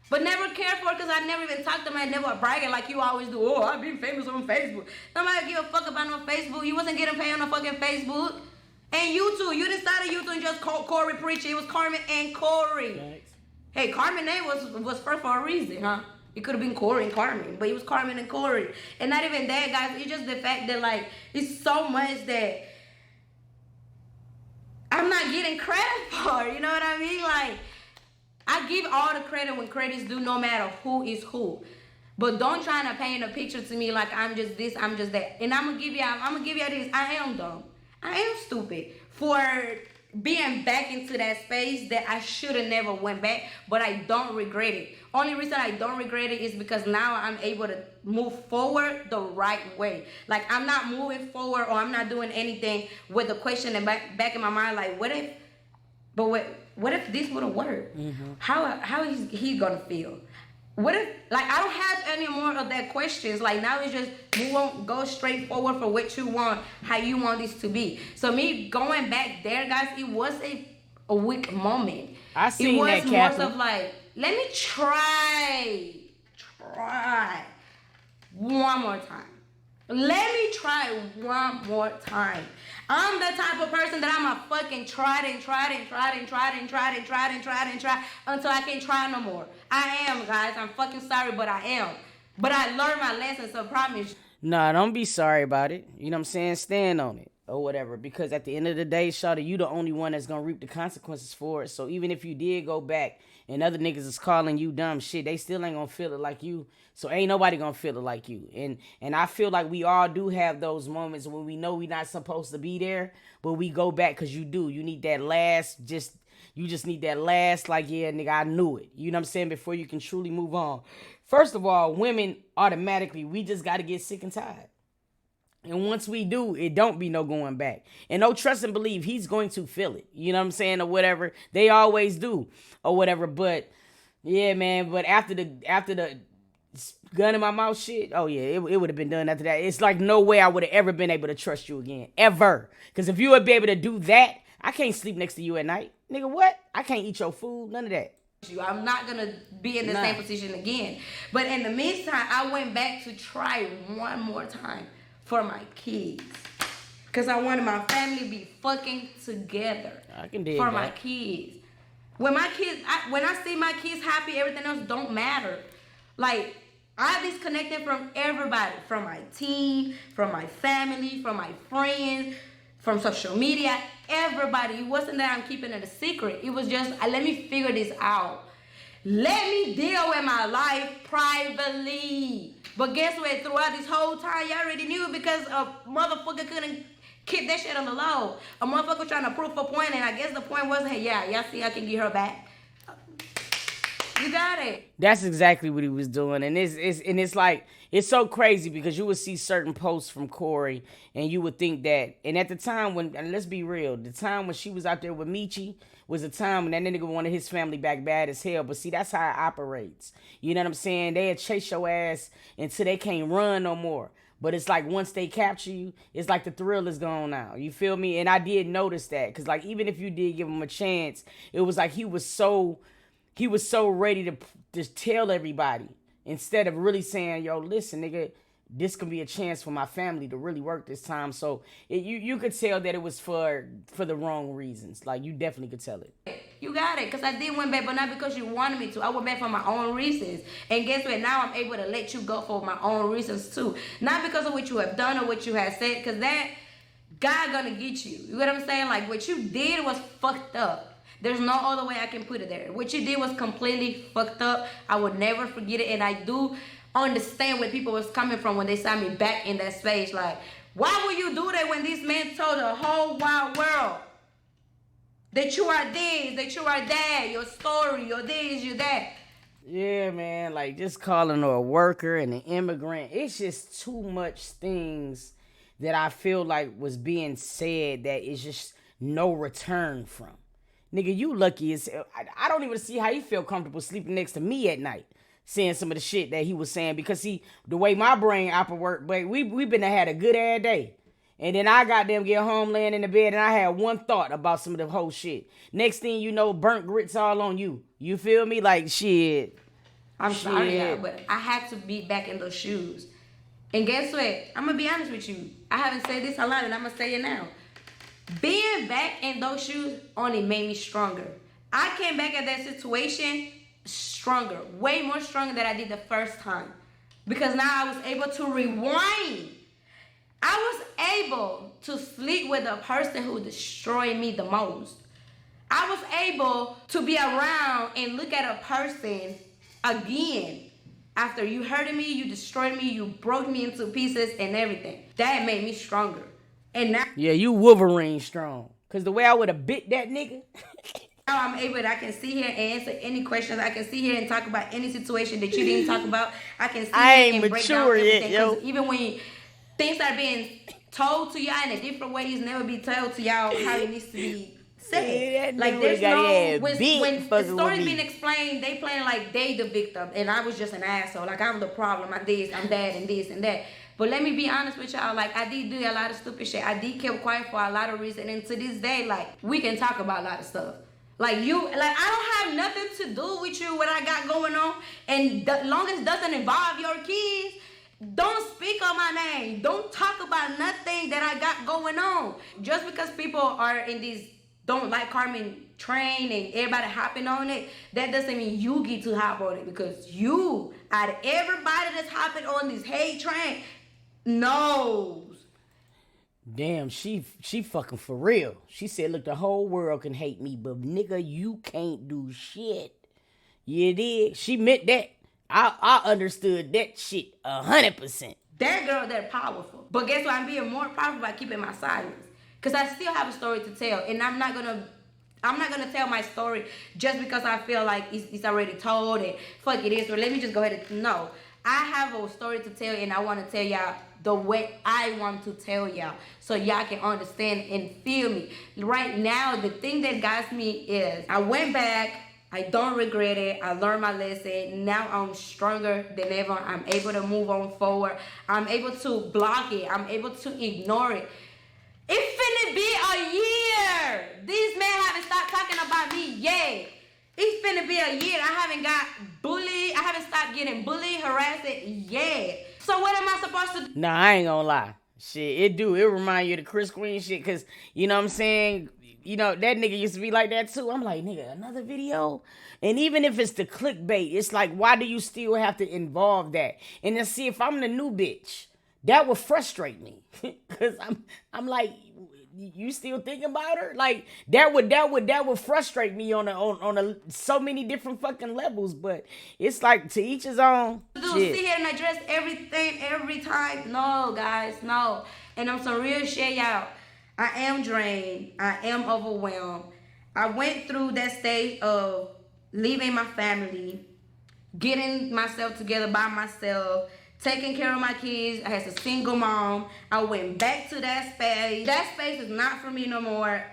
But never cared for it because I never even talked to them and never bragging like you always do. Oh, I've been famous on Facebook. Nobody give a fuck about no Facebook. You wasn't getting paid on no fucking Facebook. And you two, you didn't start a YouTube and just call Corey preaching. It was Carmen and Corey. Thanks. Hey, Carmen name was first for a reason, huh? It could have been Corey and Carmen, but it was Carmen and Corey. And not even that, guys. It's just the fact that, like, it's so much that I'm not getting credit for. You know what I mean? Like, I give all the credit when credit's due, no matter who is who. But don't try to paint a picture to me like I'm just this, I'm just that. And I'm gonna give you this. I am dumb. I am stupid for being back into that space that I should have never went back, but I don't regret it. Only reason I don't regret it is because now I'm able to move forward the right way. Like, I'm not moving forward or I'm not doing anything with the question in back in my mind, like, what if this would have worked? Mm-hmm. How is he gonna feel? What if, like, I don't have any more of that questions. Like, now it's just move on, go straight forward for what you want, how you want this to be. So me going back there, guys, it was a weak moment. I seen that, It was more of like, let me try one more time. Let me try one more time. I'm the type of person that I'm a fucking try until I can't try no more. I am, guys. I'm fucking sorry, but I am. But I learned my lesson, so promise. Nah, don't be sorry about it. You know what I'm saying? Stand on it or whatever. Because at the end of the day, shawty, you the only one that's gonna reap the consequences for it. So even if you did go back and other niggas is calling you dumb shit, they still ain't gonna feel it like you. So ain't nobody gonna feel it like you. And I feel like we all do have those moments when we know we not supposed to be there, but we go back because you do. You need that last, you just need that last, like, yeah, nigga, I knew it. You know what I'm saying? Before you can truly move on. First of all, women automatically, we just got to get sick and tired. And once we do, it don't be no going back. And no trust and believe, he's going to feel it. You know what I'm saying? Or whatever. They always do. Or whatever. But, yeah, man. But after the gun in my mouth shit, oh, yeah, it would have been done after that. It's like no way I would have ever been able to trust you again. Ever. Because if you would be able to do that, I can't sleep next to you at night. Nigga, what? I can't eat your food. None of that. I'm not going to be in the same position again. But in the meantime, I went back to try one more time for my kids. Because I wanted my family to be fucking together. I can dig for that. My kids. When I see my kids happy, everything else don't matter. Like, I disconnected from everybody. From my team, from my family, from my friends, from social media, everybody. It wasn't that I'm keeping it a secret. It was just, let me figure this out. Let me deal with my life privately. But guess what? Throughout this whole time, y'all already knew because a motherfucker couldn't keep that shit on the low. A motherfucker trying to prove a point, and I guess the point was, hey, yeah, y'all see I can get her back. You got it. That's exactly what he was doing. And it's like, it's so crazy because you would see certain posts from Corey and you would think that, and at the time when, and let's be real, the time when she was out there with Michi was a time when that nigga wanted his family back bad as hell. But see, that's how it operates. You know what I'm saying? They'll chase your ass until they can't run no more. But it's like once they capture you, it's like the thrill is gone now. You feel me? And I did notice that. Because like even if you did give him a chance, it was like he was so ready to just tell everybody instead of really saying, yo, listen, nigga, this could be a chance for my family to really work this time. So you could tell that it was for the wrong reasons. Like, you definitely could tell it. You got it, because I did went back, but not because you wanted me to. I went back for my own reasons. And guess what? Now I'm able to let you go for my own reasons too. Not because of what you have done or what you have said, because that God gonna get you. You know what I'm saying? Like, what you did was fucked up. There's no other way I can put it there. What you did was completely fucked up. I will never forget it, and I do understand where people was coming from when they saw me back in that space. Like, why would you do that when this man told the whole wide world that you are this, that you are that, your story, your this, your that? Yeah, man, like, just calling her a worker and an immigrant. It's just too much things that I feel like was being said that is just no return from. Nigga, you lucky as hell. I don't even see how he feel comfortable sleeping next to me at night, saying some of the shit that he was saying, because the way my brain operates, but we been had a good ass day. And then I got them get home laying in the bed, and I had one thought about some of the whole shit. Next thing you know, burnt grits all on you. You feel me? Like, shit. I'm sorry, y'all, but I had to be back in those shoes. And guess what? I'm going to be honest with you. I haven't said this a lot, and I'm going to say it now. Being back in those shoes only made me stronger. I came back at that situation stronger. Way more stronger than I did the first time. Because now I was able to rewind. I was able to sleep with a person who destroyed me the most. I was able to be around and look at a person again. After you hurted me, you destroyed me, you broke me into pieces and everything. That made me stronger. And now, yeah, you Wolverine strong. Because the way I would have bit that nigga. now I'm able to, I can sit here and answer any questions. I can sit here and talk about any situation that you didn't talk about. I can sit here and break down everything. Yo. Even when things are being told to y'all in a different way, it's never be told to y'all how it needs to be said. Yeah, like, there's no, when the story's being being explained, they playing like they the victim and I was just an asshole. Like, I'm the problem, I'm this, I'm that, and this and that. But let me be honest with y'all, like, I did do a lot of stupid shit. I did keep quiet for a lot of reasons, and to this day, like, we can talk about a lot of stuff. Like, I don't have nothing to do with you, what I got going on, and as long as it doesn't involve your kids, don't speak on my name. Don't talk about nothing that I got going on. Just because people are in these don't like Carmen train and everybody hopping on it, that doesn't mean you get to hop on it, because you, out of everybody that's hopping on this hate train, knows. Damn, she fucking for real. She said, look, the whole world can hate me, but nigga, you can't do shit. You did. She meant that. I understood that shit 100%. That girl, they're powerful. But guess what? I'm being more powerful by keeping my silence. Because I still have a story to tell. And I'm not gonna tell my story just because I feel like it's already told and fuck it is. So let me just go ahead and no. I have a story to tell, and I want to tell y'all the way I want to tell y'all, so y'all can understand and feel me. Right now, the thing that got me is I went back. I don't regret it. I learned my lesson. Now I'm stronger than ever. I'm able to move on forward. I'm able to block it. I'm able to ignore it. It's finna be a year. These men haven't stopped talking about me yet. It's finna be a year. I haven't got bullied. I haven't stopped getting bullied, harassed yet. So what am I supposed to do? Nah, I ain't gonna lie. Shit, it remind you of the Chris Queen shit, because, you know what I'm saying? You know, that nigga used to be like that too. I'm like, nigga, another video? And even if it's the clickbait, it's like, why do you still have to involve that? And then see, if I'm the new bitch, that would frustrate me. Because I'm like, you still thinking about her? Like, that would frustrate me on so many different fucking levels. But it's like, to each his own. Sit here and address everything every time? No, guys, no. And I'm some real shit, y'all. I am drained. I am overwhelmed. I went through that stage of leaving my family, getting myself together by myself, taking care of my kids. I was a single mom. I went back to that space. That space is not for me no more.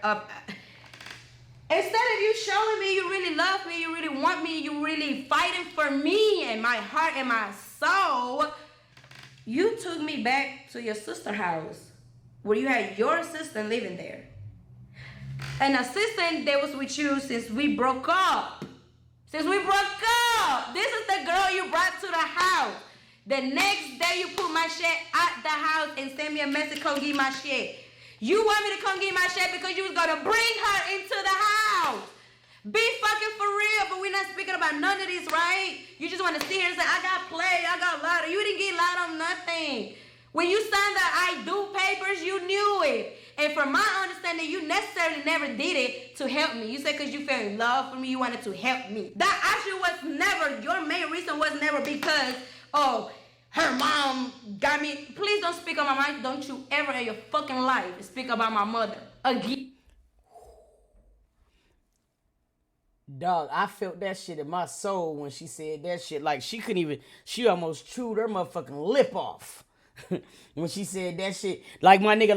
Instead of you showing me you really love me, you really want me, you really fighting for me and my heart and my soul, you took me back to your sister's house where you had your assistant living there. An assistant that was with you since we broke up. Since we broke up. This is the girl you brought to the the house. The next day you put my shit at the house and send me a message, come get my shit. You want me to come get my shit because you was gonna bring her into the house. Be fucking for real, but we're not speaking about none of this, right? You just want to sit here and say, I got played, I got lied. You didn't get lied on nothing. When you signed the I do papers, you knew it. And from my understanding, you necessarily never did it to help me. You said because you fell in love for me, you wanted to help me. That actually was never, your main reason was never because, oh, her mom got me. Please don't speak on my mind. Don't you ever in your fucking life speak about my mother again. Dog, I felt that shit in my soul when she said that shit. Like, she almost chewed her motherfucking lip off. When she said that shit. Like, my nigga,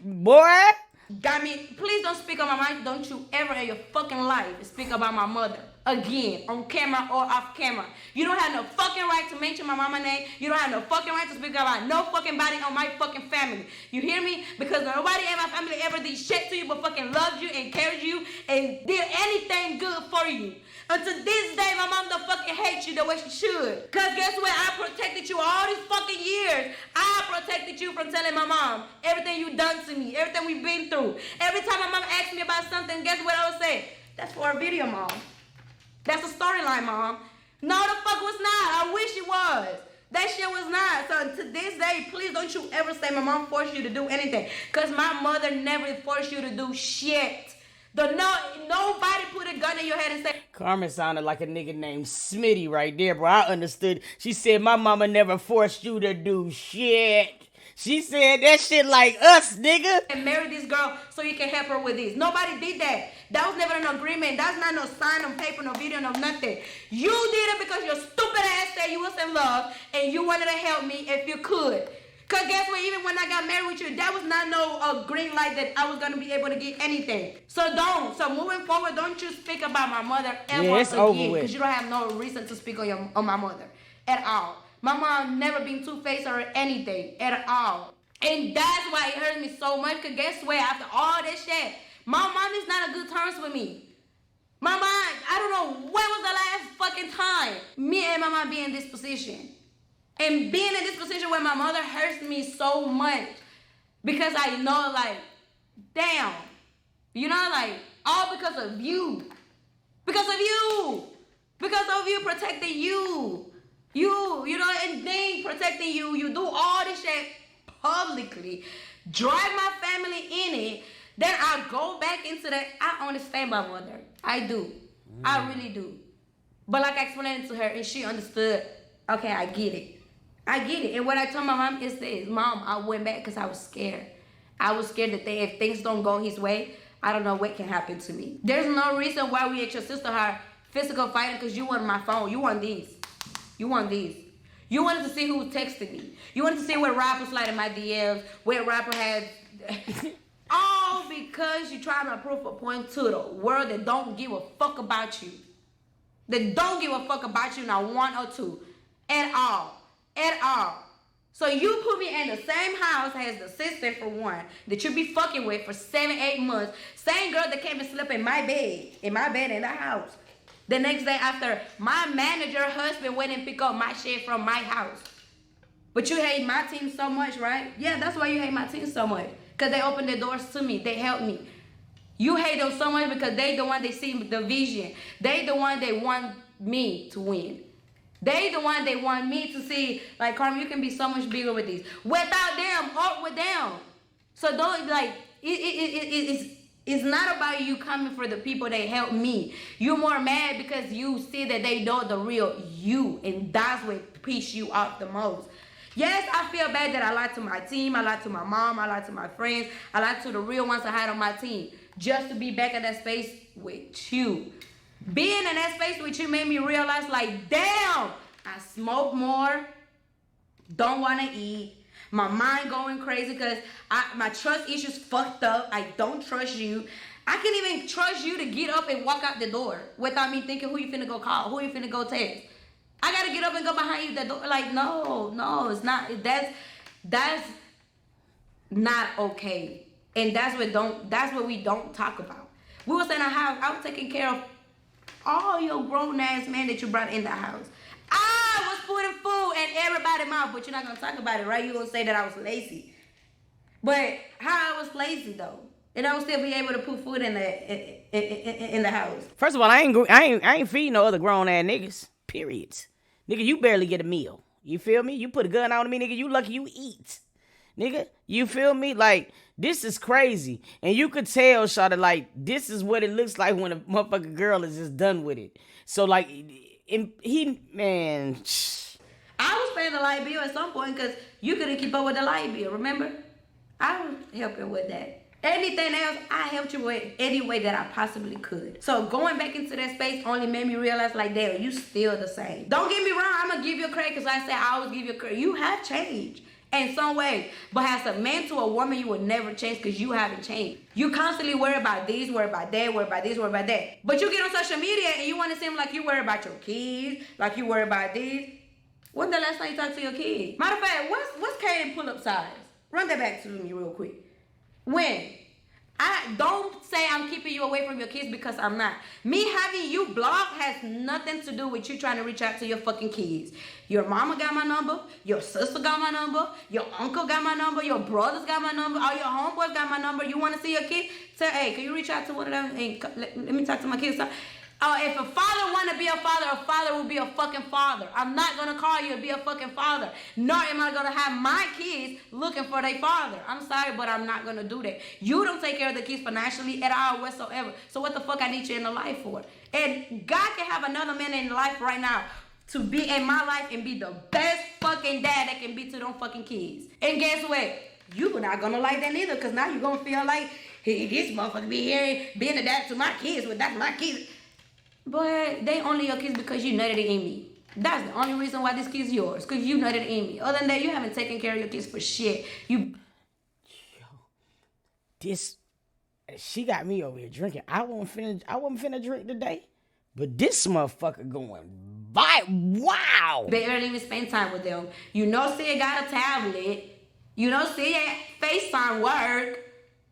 boy. Got me. Please don't speak on my mind. Don't you ever in your fucking life speak about my mother again, on camera or off camera. You don't have no fucking right to mention my mama name. You don't have no fucking right to speak about no fucking body on my fucking family. You hear me? Because nobody in my family ever did shit to you but fucking loved you and cared you and did anything good for you. Until this day, my mom don't fucking hate you the way she should. Cause guess what? I protected you all these fucking years. I protected you from telling my mom everything you done to me, everything we've been through. Every time my mom asked me about something, guess what I would say? That's for a video, mom. That's a storyline, mom. No, the fuck was not. I wish it was. That shit was not. So to this day, please don't you ever say my mom forced you to do anything. Cause my mother never forced you to do shit. Nobody put a gun in your head and say, Carmen sounded like a nigga named Smitty right there, bro. I understood. She said, my mama never forced you to do shit. She said that shit like us, nigga. And marry this girl so you can help her with this. Nobody did that. That was never an agreement. That's not no sign on paper, no video, no nothing. You did it because your stupid ass said you was in love and you wanted to help me if you could. Because guess what? Even when I got married with you, that was not no green light that I was going to be able to get anything. So don't. So moving forward, don't you speak about my mother ever again. Because you don't have no reason to speak on my mother at all. My mom never been two-faced or anything at all. And that's why it hurts me so much. Because guess what? After all this shit, my mom is not on good terms with me. My mom, I don't know when was the last fucking time me and my mom be in this position. And being in this position where my mother hurts me so much because I know, like, damn, you know, like, all because of you. Because of you. Because of you protecting you. You know, and then protecting you. You do all this shit publicly. Drive my family in it. Then I go back into that. I understand my mother. I do. I really do. But like I explained it to her and she understood, okay, I get it. I get it. And what I told my mom is this, Mom, I went back because I was scared. I was scared that if things don't go his way, I don't know what can happen to me. There's no reason why we at your sister had physical fighting because you want my phone. You want these. You want these. You wanted to see who texted me. You wanted to see what rapper slid in my DMs, what rapper had... All because you trying to prove a point to the world that don't give a fuck about you. That don't give a fuck about you, not one or two. At all. At all. So you put me in the same house as the sister, for one, that you be fucking with for 7-8 months. Same girl that came and slept in my bed in the house. The next day after my manager husband went and picked up my shit from my house. But you hate my team so much, right? Yeah, that's why you hate my team so much. Because they opened the doors to me. They helped me. You hate them so much because they the one they see the vision. They the one they want me to win. They the one they want me to see, like, Carmen, you can be so much bigger with these. Without them or with them. So don't, like, it's not about you coming for the people that help me. You're more mad because you see that they know the real you. And that's what pisses you off the most. Yes, I feel bad that I lied to my team. I lied to my mom. I lied to my friends. I lied to the real ones I had on my team. Just to be back in that space with you. Being in that space with you made me realize, like, damn, I smoke more, don't want to eat, my mind going crazy because my trust issues fucked up. I don't trust you. I can't even trust you to get up and walk out the door without me thinking who you finna go call, who you finna go text. I gotta get up and go behind you the door. Like, no, it's not. That's not okay. And that's what we don't talk about. We was in a house. I was taking care of all your grown ass men that you brought in the house. I was out of mouth, but you're not gonna talk about it, right? You're gonna say that I was lazy. But how I was lazy though, and I would still be able to put food in the house. First of all, I ain't feeding no other grown ass niggas. Period. Nigga, you barely get a meal. You feel me? You put a gun on me, nigga. You lucky you eat. Nigga, you feel me? Like, this is crazy. And you could tell, Shawty, like, this is what it looks like when a motherfucking girl is just done with it. So, like, man. I was paying the light bill at some point because you couldn't keep up with the light bill, remember? I was helping with that. Anything else, I helped you with any way that I possibly could. So going back into that space only made me realize, like, damn, you still the same. Don't get me wrong, I'm going to give you credit because I said I always give you credit. You have changed in some way. But as a man to a woman, you will never change because you haven't changed. You constantly worry about this, worry about that, worry about this, worry about that. But you get on social media and you want to seem like you worry about your kids, like you worry about this. When the last time you talked to your kids? Matter of fact, what's Kaden pull-up size? Run that back to me real quick. When? I don't say I'm keeping you away from your kids because I'm not. Me having you blocked has nothing to do with you trying to reach out to your fucking kids. Your mama got my number. Your sister got my number. Your uncle got my number. Your brothers got my number. All your homeboys got my number. You want to see your kid? Say, hey, can you reach out to one of them? Hey, let me talk to my kids. If a father want to be a father will be a fucking father. I'm not going to call you to be a fucking father. Nor am I going to have my kids looking for their father. I'm sorry, but I'm not going to do that. You don't take care of the kids financially at all whatsoever. So what the fuck I need you in the life for? And God can have another man in life right now to be in my life and be the best fucking dad that can be to them fucking kids. And guess what? You're not going to like that neither because now you're going to feel like, hey, this motherfucker be here being a dad to my kids. Well, that's my kids. But they only your kids because you nutted in me. That's the only reason why this kid's yours. Because you nutted in me. Other than that, you haven't taken care of your kids for shit. She got me over here drinking. I wasn't finna drink today. But this motherfucker going wow. They barely even spend time with them. You know, Sid got a tablet. You know, Sid FaceTime work.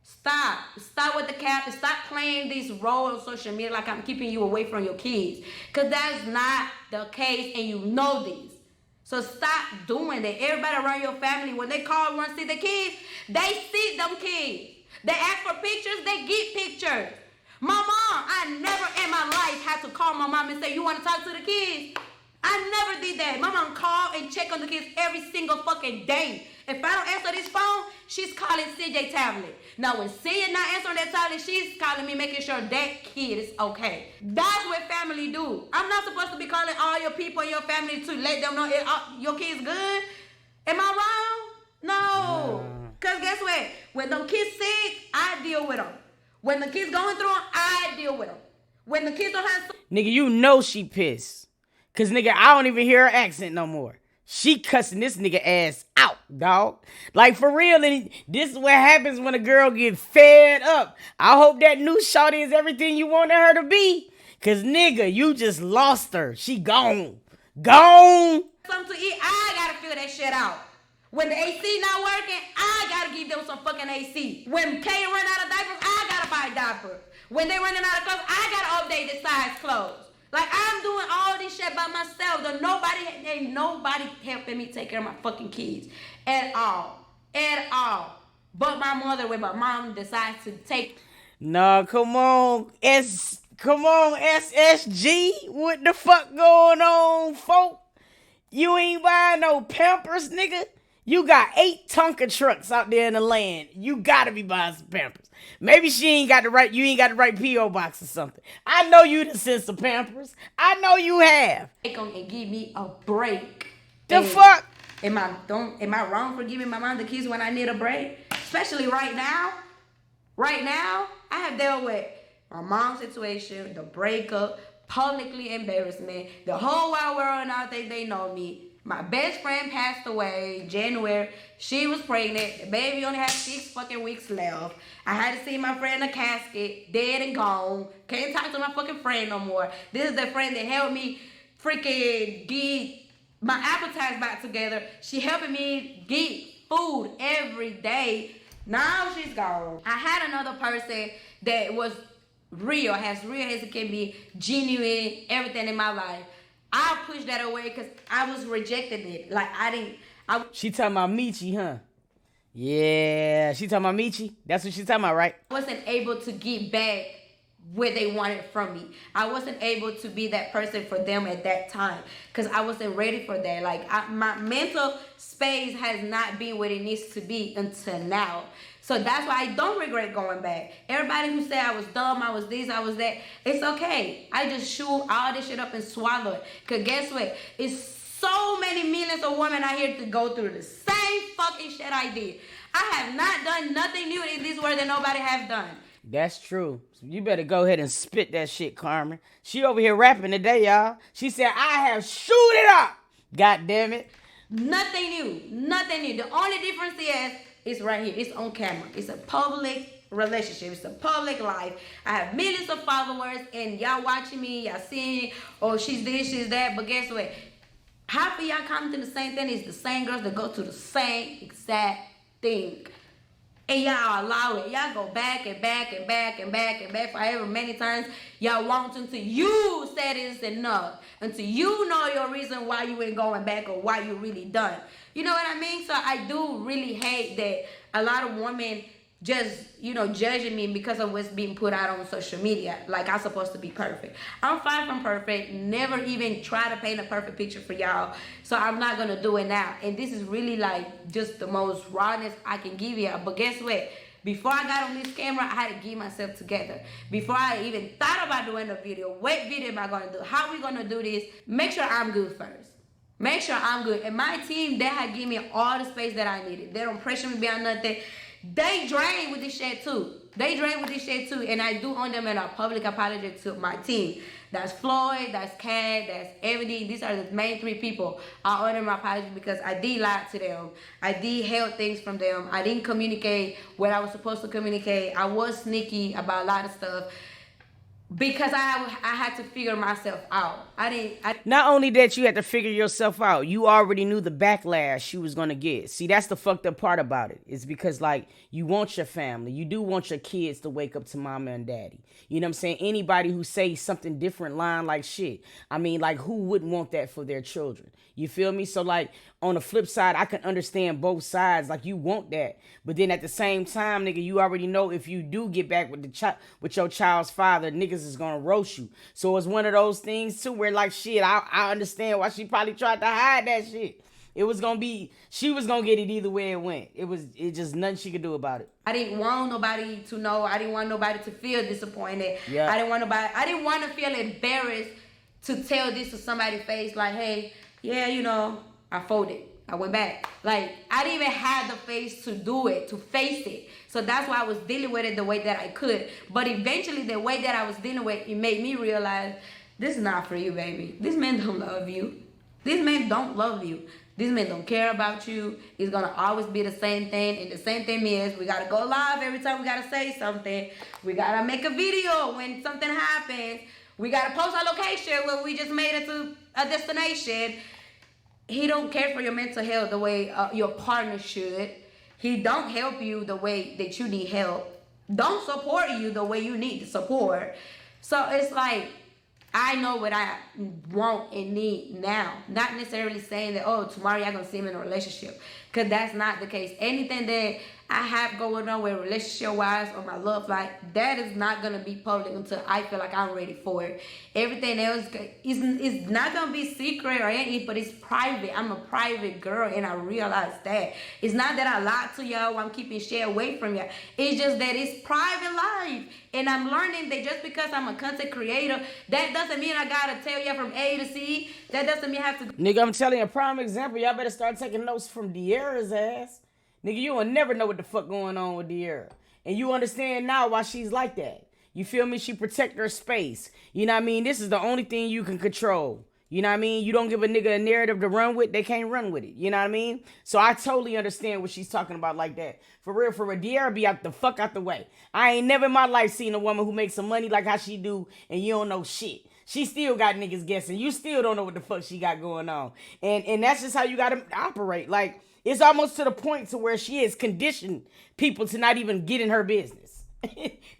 Stop with the cap and stop playing these roles on social media like I'm keeping you away from your kids. Because that's not the case and you know this. So stop doing that. Everybody around your family, when they call want to see the kids, they see them kids. They ask for pictures, they get pictures. My mom, I never in my life had to call my mom and say, you want to talk to the kids? I never did that. My mom called and checked on the kids every single fucking day. If I don't answer this phone, she's calling CJ tablet. Now, when CJ not answering that tablet, she's calling me, making sure that kid is okay. That's what family do. I'm not supposed to be calling all your people in your family to let them know your kid's good. Am I wrong? No. Because guess what? When them kids sick, I deal with them. When the kids going through them, I deal with them. When the kids don't have... Nigga, you know she pissed. Because, nigga, I don't even hear her accent no more. She cussing this nigga ass out, dog. Like, for real, and this is what happens when a girl get fed up. I hope that new shawty is everything you wanted her to be. Because, nigga, you just lost her. She gone. Gone. Something to eat, I gotta figure that shit out. When the AC not working, I gotta give them some fucking AC. When Kay run out of diapers, I gotta buy diapers. When they running out of clothes, I gotta update the size clothes. Like, I'm doing all this shit by myself. Ain't nobody helping me take care of my fucking kids. At all. At all. But my mother, when my mom decides to take... Nah, come on, SSG. What the fuck going on, folk? You ain't buying no Pampers, nigga. You got 8 Tonka trucks out there in the land. You gotta be buying some Pampers. Maybe you ain't got the right P.O. box or something. I know you done sent some Pampers. I know you have. Take them and give me a break. The fuck? Am I wrong for giving my mom the keys when I need a break? Especially right now. Right now, I have dealt with my mom's situation, the breakup, publicly embarrassment, the whole wide world now think they know me. My best friend passed away January. She was pregnant. The baby only had 6 fucking weeks left. I had to see my friend in a casket, dead and gone. Can't talk to my fucking friend no more. This is the friend that helped me freaking get my appetites back together. She helping me get food every day. Now she's gone. I had another person that was real, as it can be, genuine, everything in my life. I pushed that away because I was rejecting it. Like She talking about Michi, huh? Yeah, she talking about Michi. That's what she talking about, right? wasn't able to get back where they wanted from me. I wasn't able to be that person for them at that time because I wasn't ready for that. Like my mental space has not been what it needs to be until now. So that's why I don't regret going back. Everybody who said I was dumb, I was this, I was that, it's okay. I just chew all this shit up and swallow it. Because guess what? It's so many millions of women out here to go through the same fucking shit I did. I have not done nothing new in this world that nobody have done. That's true. So you better go ahead and spit that shit, Carmen. She over here rapping today, y'all. She said, I have shoot it up. God damn it. Nothing new. Nothing new. The only difference is it's right here. It's on camera. It's a public relationship. It's a public life. I have millions of followers and y'all watching me. Y'all seeing, oh, she's this, she's that. But guess what? Half of y'all commenting the same thing. It's the same girls that go through the same exact thing. And y'all allow it. Y'all go back and back and back and back and back for however many times y'all want until you said it's enough. Until you know your reason why you ain't going back or why you really done. You know what I mean? So I do really hate that a lot of women just, judging me because of what's being put out on social media. Like I'm supposed to be perfect. I'm far from perfect. Never even try to paint a perfect picture for y'all. So I'm not going to do it now. And this is really like just the most rawness I can give you. But guess what? Before I got on this camera, I had to get myself together. Before I even thought about doing a video, what video am I going to do? How are we going to do this? Make sure I'm good first. Make sure I'm good. And my team, they had given me all the space that I needed. They don't pressure me beyond nothing. They drain with this shit too. And I do owe them a public apology to my team. That's Floyd, that's Kat, that's everything. These are the main three people. I owe them my apology because I did lie to them. I did held things from them. I didn't communicate what I was supposed to communicate. I was sneaky about a lot of stuff. Because I had to figure myself out. Not only that, you had to figure yourself out. You already knew the backlash you was going to get. See, that's the fucked up part about it. It's because, like, you want your family. You do want your kids to wake up to mama and daddy. You know what I'm saying? Anybody who says something different line like shit. I mean, like, who wouldn't want that for their children? You feel me? So, like, on the flip side, I can understand both sides. Like, you want that. But then at the same time, nigga, you already know if you do get back with your child's father, niggas is gonna roast you. So it's one of those things, too, where, like, shit, I understand why she probably tried to hide that shit. It was gonna be, she was gonna get it either way it went. It just nothing she could do about it. I didn't want nobody to know. I didn't want nobody to feel disappointed. Yeah. I didn't want to feel embarrassed to tell this to somebody's face, like, hey, yeah, I folded. I went back. Like, I didn't even have the face to do it, to face it. So that's why I was dealing with it the way that I could. But eventually, the way that I was dealing with it, it made me realize, this is not for you, baby. This man don't love you. This man don't love you. This man don't care about you. It's going to always be the same thing. And the same thing is, we got to go live every time we got to say something. We got to make a video when something happens. We got to post our location when we just made it to a destination. He don't care for your mental health the way your partner should. He don't help you the way that you need help. Don't support you the way you need to support. So it's like, I know what I want and need now. Not necessarily saying that, oh, tomorrow y'all gonna see him in a relationship. Because that's not the case. Anything that I have going on with relationship-wise or my love life, that is not going to be public until I feel like I'm ready for it. Everything else is not going to be secret or anything, but it's private. I'm a private girl, and I realize that. It's not that I lied to y'all or I'm keeping shit away from y'all. It's just that it's private life. And I'm learning that just because I'm a content creator, that doesn't mean I got to tell y'all from A to C. That doesn't mean I have to... Nigga, I'm telling you a prime example. Y'all better start taking notes from De'Ara's ass. Nigga, you will never know what the fuck going on with De'Ara. And you understand now why she's like that. You feel me? She protect her space. You know what I mean? This is the only thing you can control. You know what I mean? You don't give a nigga a narrative to run with, they can't run with it. You know what I mean? So I totally understand what she's talking about like that. For real, De'Ara be out the fuck out the way. I ain't never in my life seen a woman who makes some money like how she do and you don't know shit. She still got niggas guessing. You still don't know what the fuck she got going on. And that's just how you gotta operate. Like, it's almost to the point to where she has conditioned people to not even get in her business.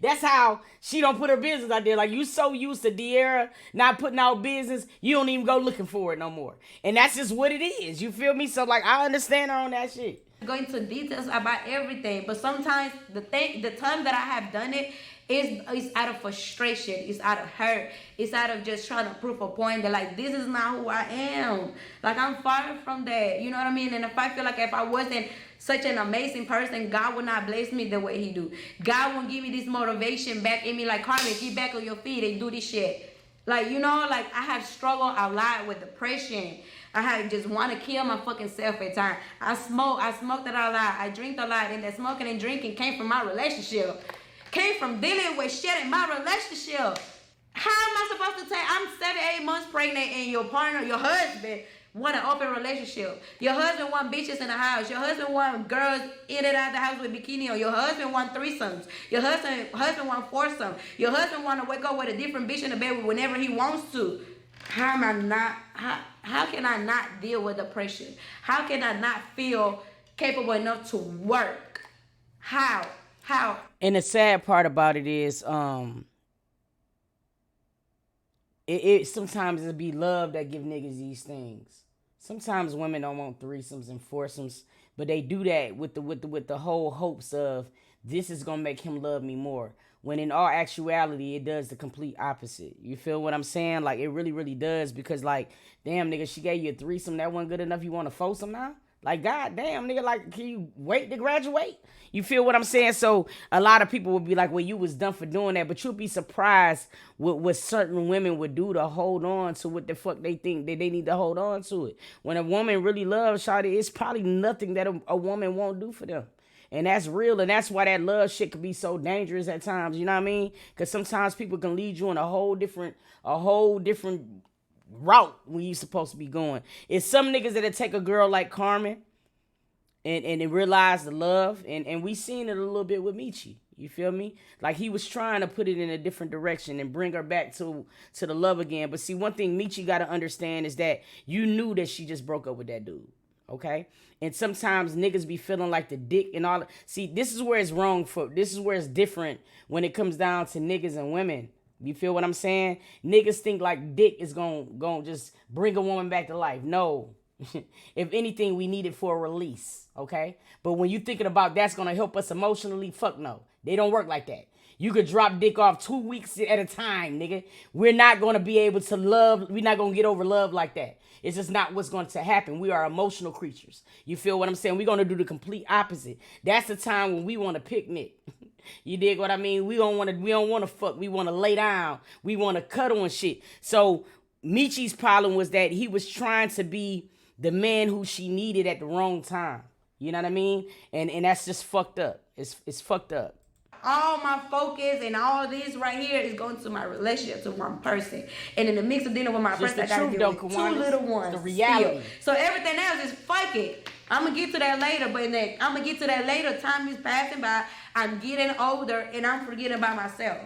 That's how she don't put her business out there. Like, you so used to De'Ara not putting out business, you don't even go looking for it no more. And that's just what it is. You feel me? So, like, I understand her on that shit. Go into details about everything, but sometimes the time that I have done it is out of frustration, it's out of hurt, it's out of just trying to prove a point that, like, this is not who I am. Like, I'm far from that, you know what I mean? And if I feel like if I wasn't such an amazing person, God would not bless me the way he do. God won't give me this motivation back in me, like, Carmen, get back on your feet and do this shit. Like, you know, like, I have struggled a lot with depression. I had just want to kill my fucking self at times. I smoked a lot. I drank a lot. And that smoking and drinking came from my relationship. Came from dealing with shit in my relationship. How am I supposed to take, I'm 7-8 months pregnant and your partner, your husband, want an open relationship. Your husband want bitches in the house. Your husband want girls in and out the house with bikini on. Your husband want threesomes. Your husband want foursome. Your husband want to wake up with a different bitch in the bed whenever he wants to. How can I not deal with depression? How can I not feel capable enough to work? How? And the sad part about it is, it sometimes it be love that give niggas these things. Sometimes women don't want threesomes and foursomes, but they do that with the whole hopes of this is gonna make him love me more. When in all actuality, it does the complete opposite. You feel what I'm saying? Like, it really, really does. Because, like, damn, nigga, she gave you a threesome. That wasn't good enough. You want to foursome now? Like, god damn, nigga, like, can you wait to graduate? You feel what I'm saying? So, a lot of people would be like, well, you was done for doing that. But you'll be surprised what certain women would do to hold on to what the fuck they think that they need to hold on to it. When a woman really loves shawty, it's probably nothing that a woman won't do for them. And that's real, and that's why that love shit could be so dangerous at times, you know what I mean? Because sometimes people can lead you in a whole different route when you're supposed to be going. It's some niggas that'll take a girl like Carmen and realize the love, and we seen it a little bit with Michi. You feel me? Like, he was trying to put it in a different direction and bring her back to the love again. But see, one thing Michi got to understand is that you knew that she just broke up with that dude. Okay? And sometimes niggas be feeling like the dick and all. See, this is where it's wrong this is where it's different when it comes down to niggas and women. You feel what I'm saying? Niggas think like dick is gonna just bring a woman back to life. No. If anything, we need it for a release. Okay? But when you thinking about that's gonna help us emotionally, fuck no. They don't work like that. You could drop dick off 2 weeks at a time, nigga. We're not gonna be able to love. We're not gonna get over love like that. It's just not what's going to happen. We are emotional creatures. You feel what I'm saying? We're going to do the complete opposite. That's the time when we want to picnic. You dig what I mean? We don't want to fuck. We want to lay down. We want to cuddle and shit. So Michi's problem was that he was trying to be the man who she needed at the wrong time. You know what I mean? And that's just fucked up. It's fucked up. All my focus and all this right here is going to my relationship to one person. And in the mix of dealing with my person, I got to deal with 2 little ones. The reality. Still. So everything else is fuck it. I'm going to get to that later, but then I'm going to get to that later. Time is passing by. I'm getting older and I'm forgetting about myself.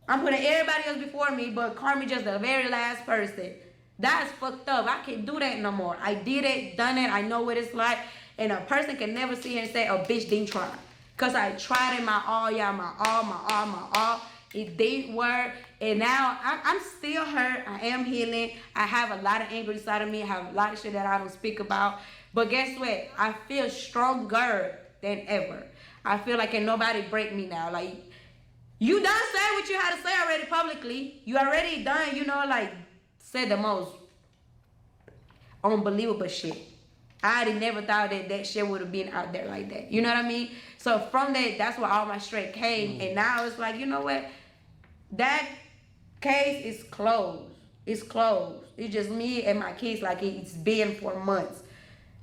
I'm putting everybody else before me, but Carmen just the very last person. That's fucked up. I can't do that no more. I did it, done it. I know what it's like. And a person can never sit here and say, a bitch didn't try. Because I tried in my all, yeah, my all. It didn't work. And now I'm still hurt. I am healing. I have a lot of anger inside of me. I have a lot of shit that I don't speak about. But guess what? I feel stronger than ever. I feel like can nobody break me now. Like, you done said what you had to say already publicly. You already done, like, said the most unbelievable shit. I never thought that shit would have been out there like that. You know what I mean? So from that's where all my strength came. And now it's like, you know what? That case is closed. It's closed. It's just me and my kids like it's been for months.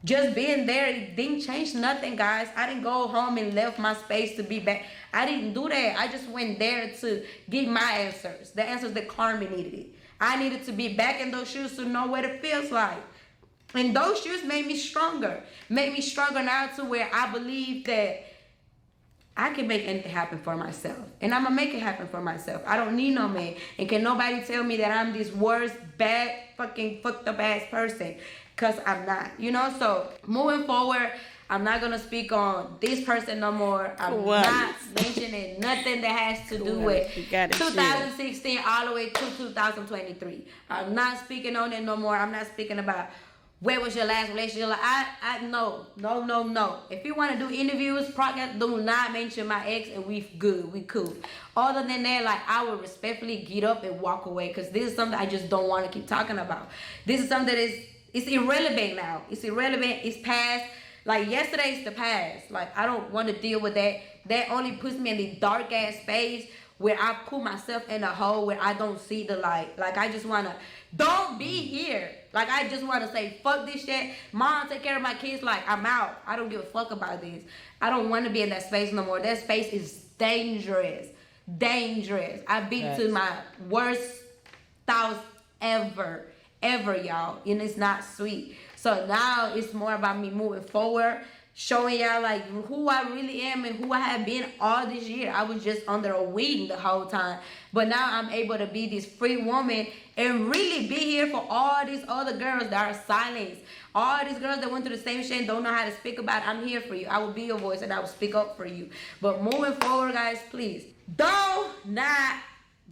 Just being there, it didn't change nothing, guys. I didn't go home and left my space to be back. I didn't do that. I just went there to get my answers. The answers that Carmen needed. I needed to be back in those shoes to know what it feels like. And those shoes made me stronger. Made me stronger now to where I believe that I can make anything happen for myself. And I'm going to make it happen for myself. I don't need no man. And can nobody tell me that I'm this worst, bad, fucking fucked up ass person. Because I'm not. So moving forward, I'm not gonna speak on this person no more. I'm not mentioning nothing that has to do with 2016 all the way to 2023. I'm not speaking on it no more. I'm not speaking about where was your last relationship. Like, no. If you want to do interviews, podcast, do not mention my ex, and we good, we cool. Other than that, like, I would respectfully get up and walk away, because this is something I just don't want to keep talking about. This is something that it's irrelevant now. It's irrelevant. It's past. Like, yesterday's the past. Like, I don't want to deal with that. That only puts me in the dark ass space where I put myself in a hole where I don't see the light. Like, I just want to, don't be here. Like, I just want to say, fuck this shit. Mom, take care of my kids. Like, I'm out. I don't give a fuck about this. I don't want to be in that space no more. That space is dangerous. Dangerous. I've been to my worst thoughts ever, y'all. And it's not sweet. So now it's more about me moving forward, showing y'all like who I really am and who I have been all this year. I was just under a wing the whole time. But now I'm able to be this free woman and really be here for all these other girls that are silenced. All these girls that went through the same shit and don't know how to speak about it. I'm here for you. I will be your voice and I will speak up for you. But moving forward, guys, please, do not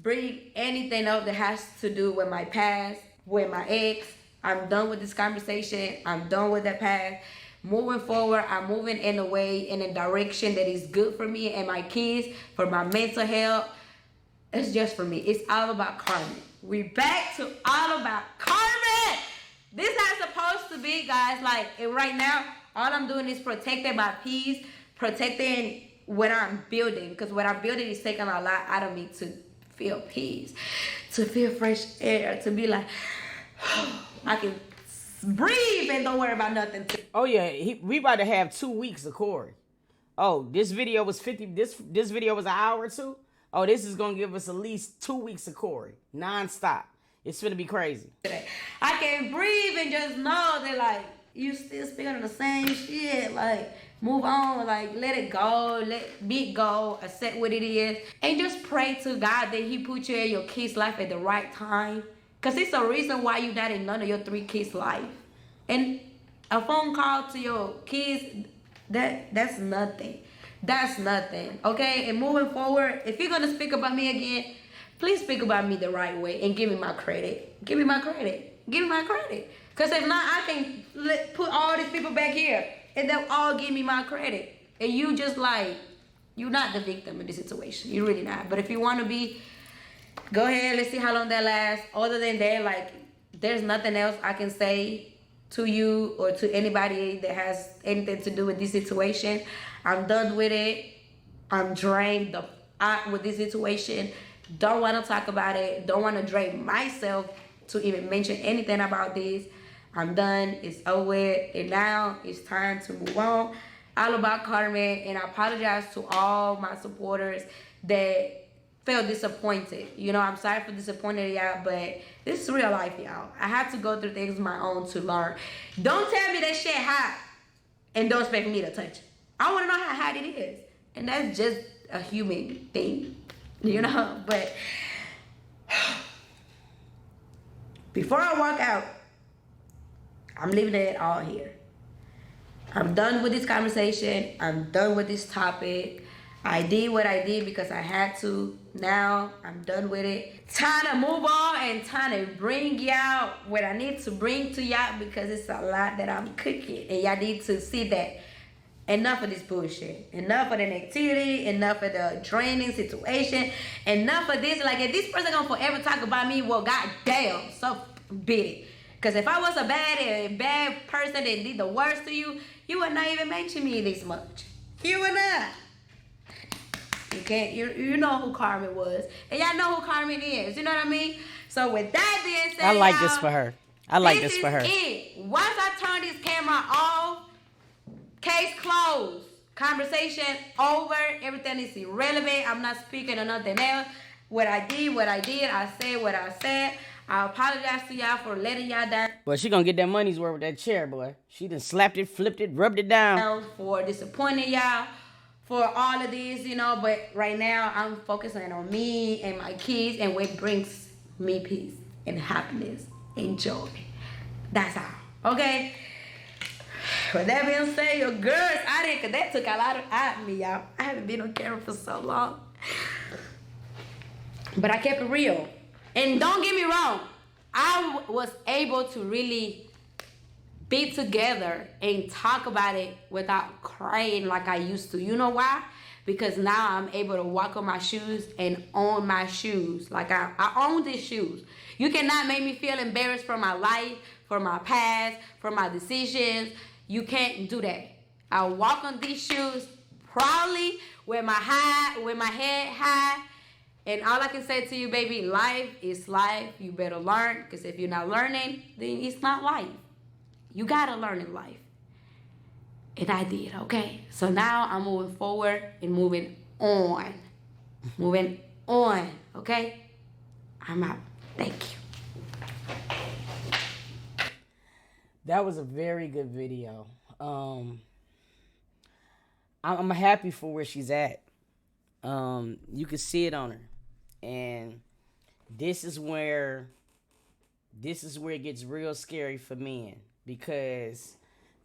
bring anything up that has to do with my past, with my ex. I'm done with this conversation. I'm done with that past. Moving forward, I'm moving in a way, in a direction that is good for me and my kids, for my mental health. It's just for me. It's all about Carmen. We back to all about Carmen. This not supposed to be, guys. Like, and right now, all I'm doing is protecting my peace, protecting what I'm building. Because what I'm building is taking a lot out of me to feel peace, to feel fresh air, to be like, I can breathe and don't worry about nothing. Oh yeah, we about to have 2 weeks of Corey. Oh, this video was 50. This video was an hour or two. Oh, this is gonna give us at least 2 weeks of Corey, non-stop. It's gonna be crazy. I can breathe and just know that, like, you still speaking on the same shit. Like, move on. Like, let it go. Let it go. Accept what it is, and just pray to God that He put you in your kid's life at the right time. Cause it's a reason why you're not in none of your 3 kids' life. And a phone call to your kids, that's nothing. That's nothing. Okay? And moving forward, if you're gonna speak about me again, please speak about me the right way and give me my credit. Give me my credit. Give me my credit. Cause if not, I can put all these people back here and they'll all give me my credit. And you just like, you're not the victim in this situation. You're really not. But if you wanna be, go ahead, let's see how long that lasts. Other than that, like, there's nothing else I can say to you or to anybody that has anything to do with this situation. I'm done with it. I'm drained out with this situation. Don't want to talk about it. Don't want to drain myself to even mention anything about this. I'm done. It's over. And now it's time to move on. All about Carmen. And I apologize to all my supporters that felt disappointed. You know, I'm sorry for disappointing y'all, but this is real life, y'all. I have to go through things of my own to learn. Don't tell me that shit hot and don't expect me to touch it. I want to know how hot it is. And that's just a human thing, you know? But before I walk out, I'm leaving it all here. I'm done with this conversation. I'm done with this topic. I did what I did because I had to. Now I'm done with it. Time to move on and time to bring y'all what I need to bring to y'all, because it's a lot that I'm cooking. And y'all need to see that. Enough of this bullshit. Enough of the negativity. Enough of the draining situation. Enough of this. Like, if this person gonna forever talk about me, well, goddamn, so be it. Because if I was a bad person that did the worst to you, you would not even mention me this much. You would not. You can't, you know who Carmen was. And y'all know who Carmen is. You know what I mean? So with that being said, I like this for her. I like this for her. This is it. Once I turn this camera off, case closed. Conversation over. Everything is irrelevant. I'm not speaking of nothing else. What I did. I said what I said. I apologize to y'all for letting y'all down. But she gonna get that money's worth with that chair, boy. She done slapped it, flipped it, rubbed it down. For disappointing y'all. For all of this, you know, but right now I'm focusing on me and my kids and what brings me peace and happiness and joy. That's all. Okay? With that being said, your girls, cause that took a lot out of me, y'all. I haven't been on camera for so long. But I kept it real. And don't get me wrong, I was able to really be together and talk about it without crying like I used to. You know why? Because now I'm able to walk on my shoes and own my shoes. Like I own these shoes. You cannot make me feel embarrassed for my life, for my past, for my decisions. You can't do that. I walk on these shoes proudly with my head high. And all I can say to you, baby, life is life. You better learn, because if you're not learning, then it's not life. You gotta learn in life. And I did, okay? So now I'm moving forward and moving on. Moving on, okay? I'm out. Thank you. That was a very good video. I'm happy for where she's at. You can see it on her. And this is where it gets real scary for men, because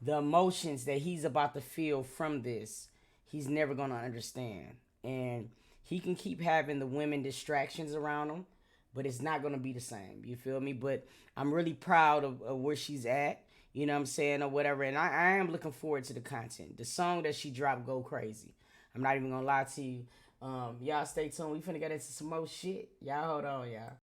the emotions that he's about to feel from this, he's never going to understand. And he can keep having the women distractions around him, but it's not going to be the same. You feel me? But I'm really proud of where she's at, you know what I'm saying, or whatever. And I am looking forward to the content. The song that she dropped, Go Crazy. I'm not even going to lie to you. Y'all stay tuned. We finna get into some more shit. Y'all hold on, y'all.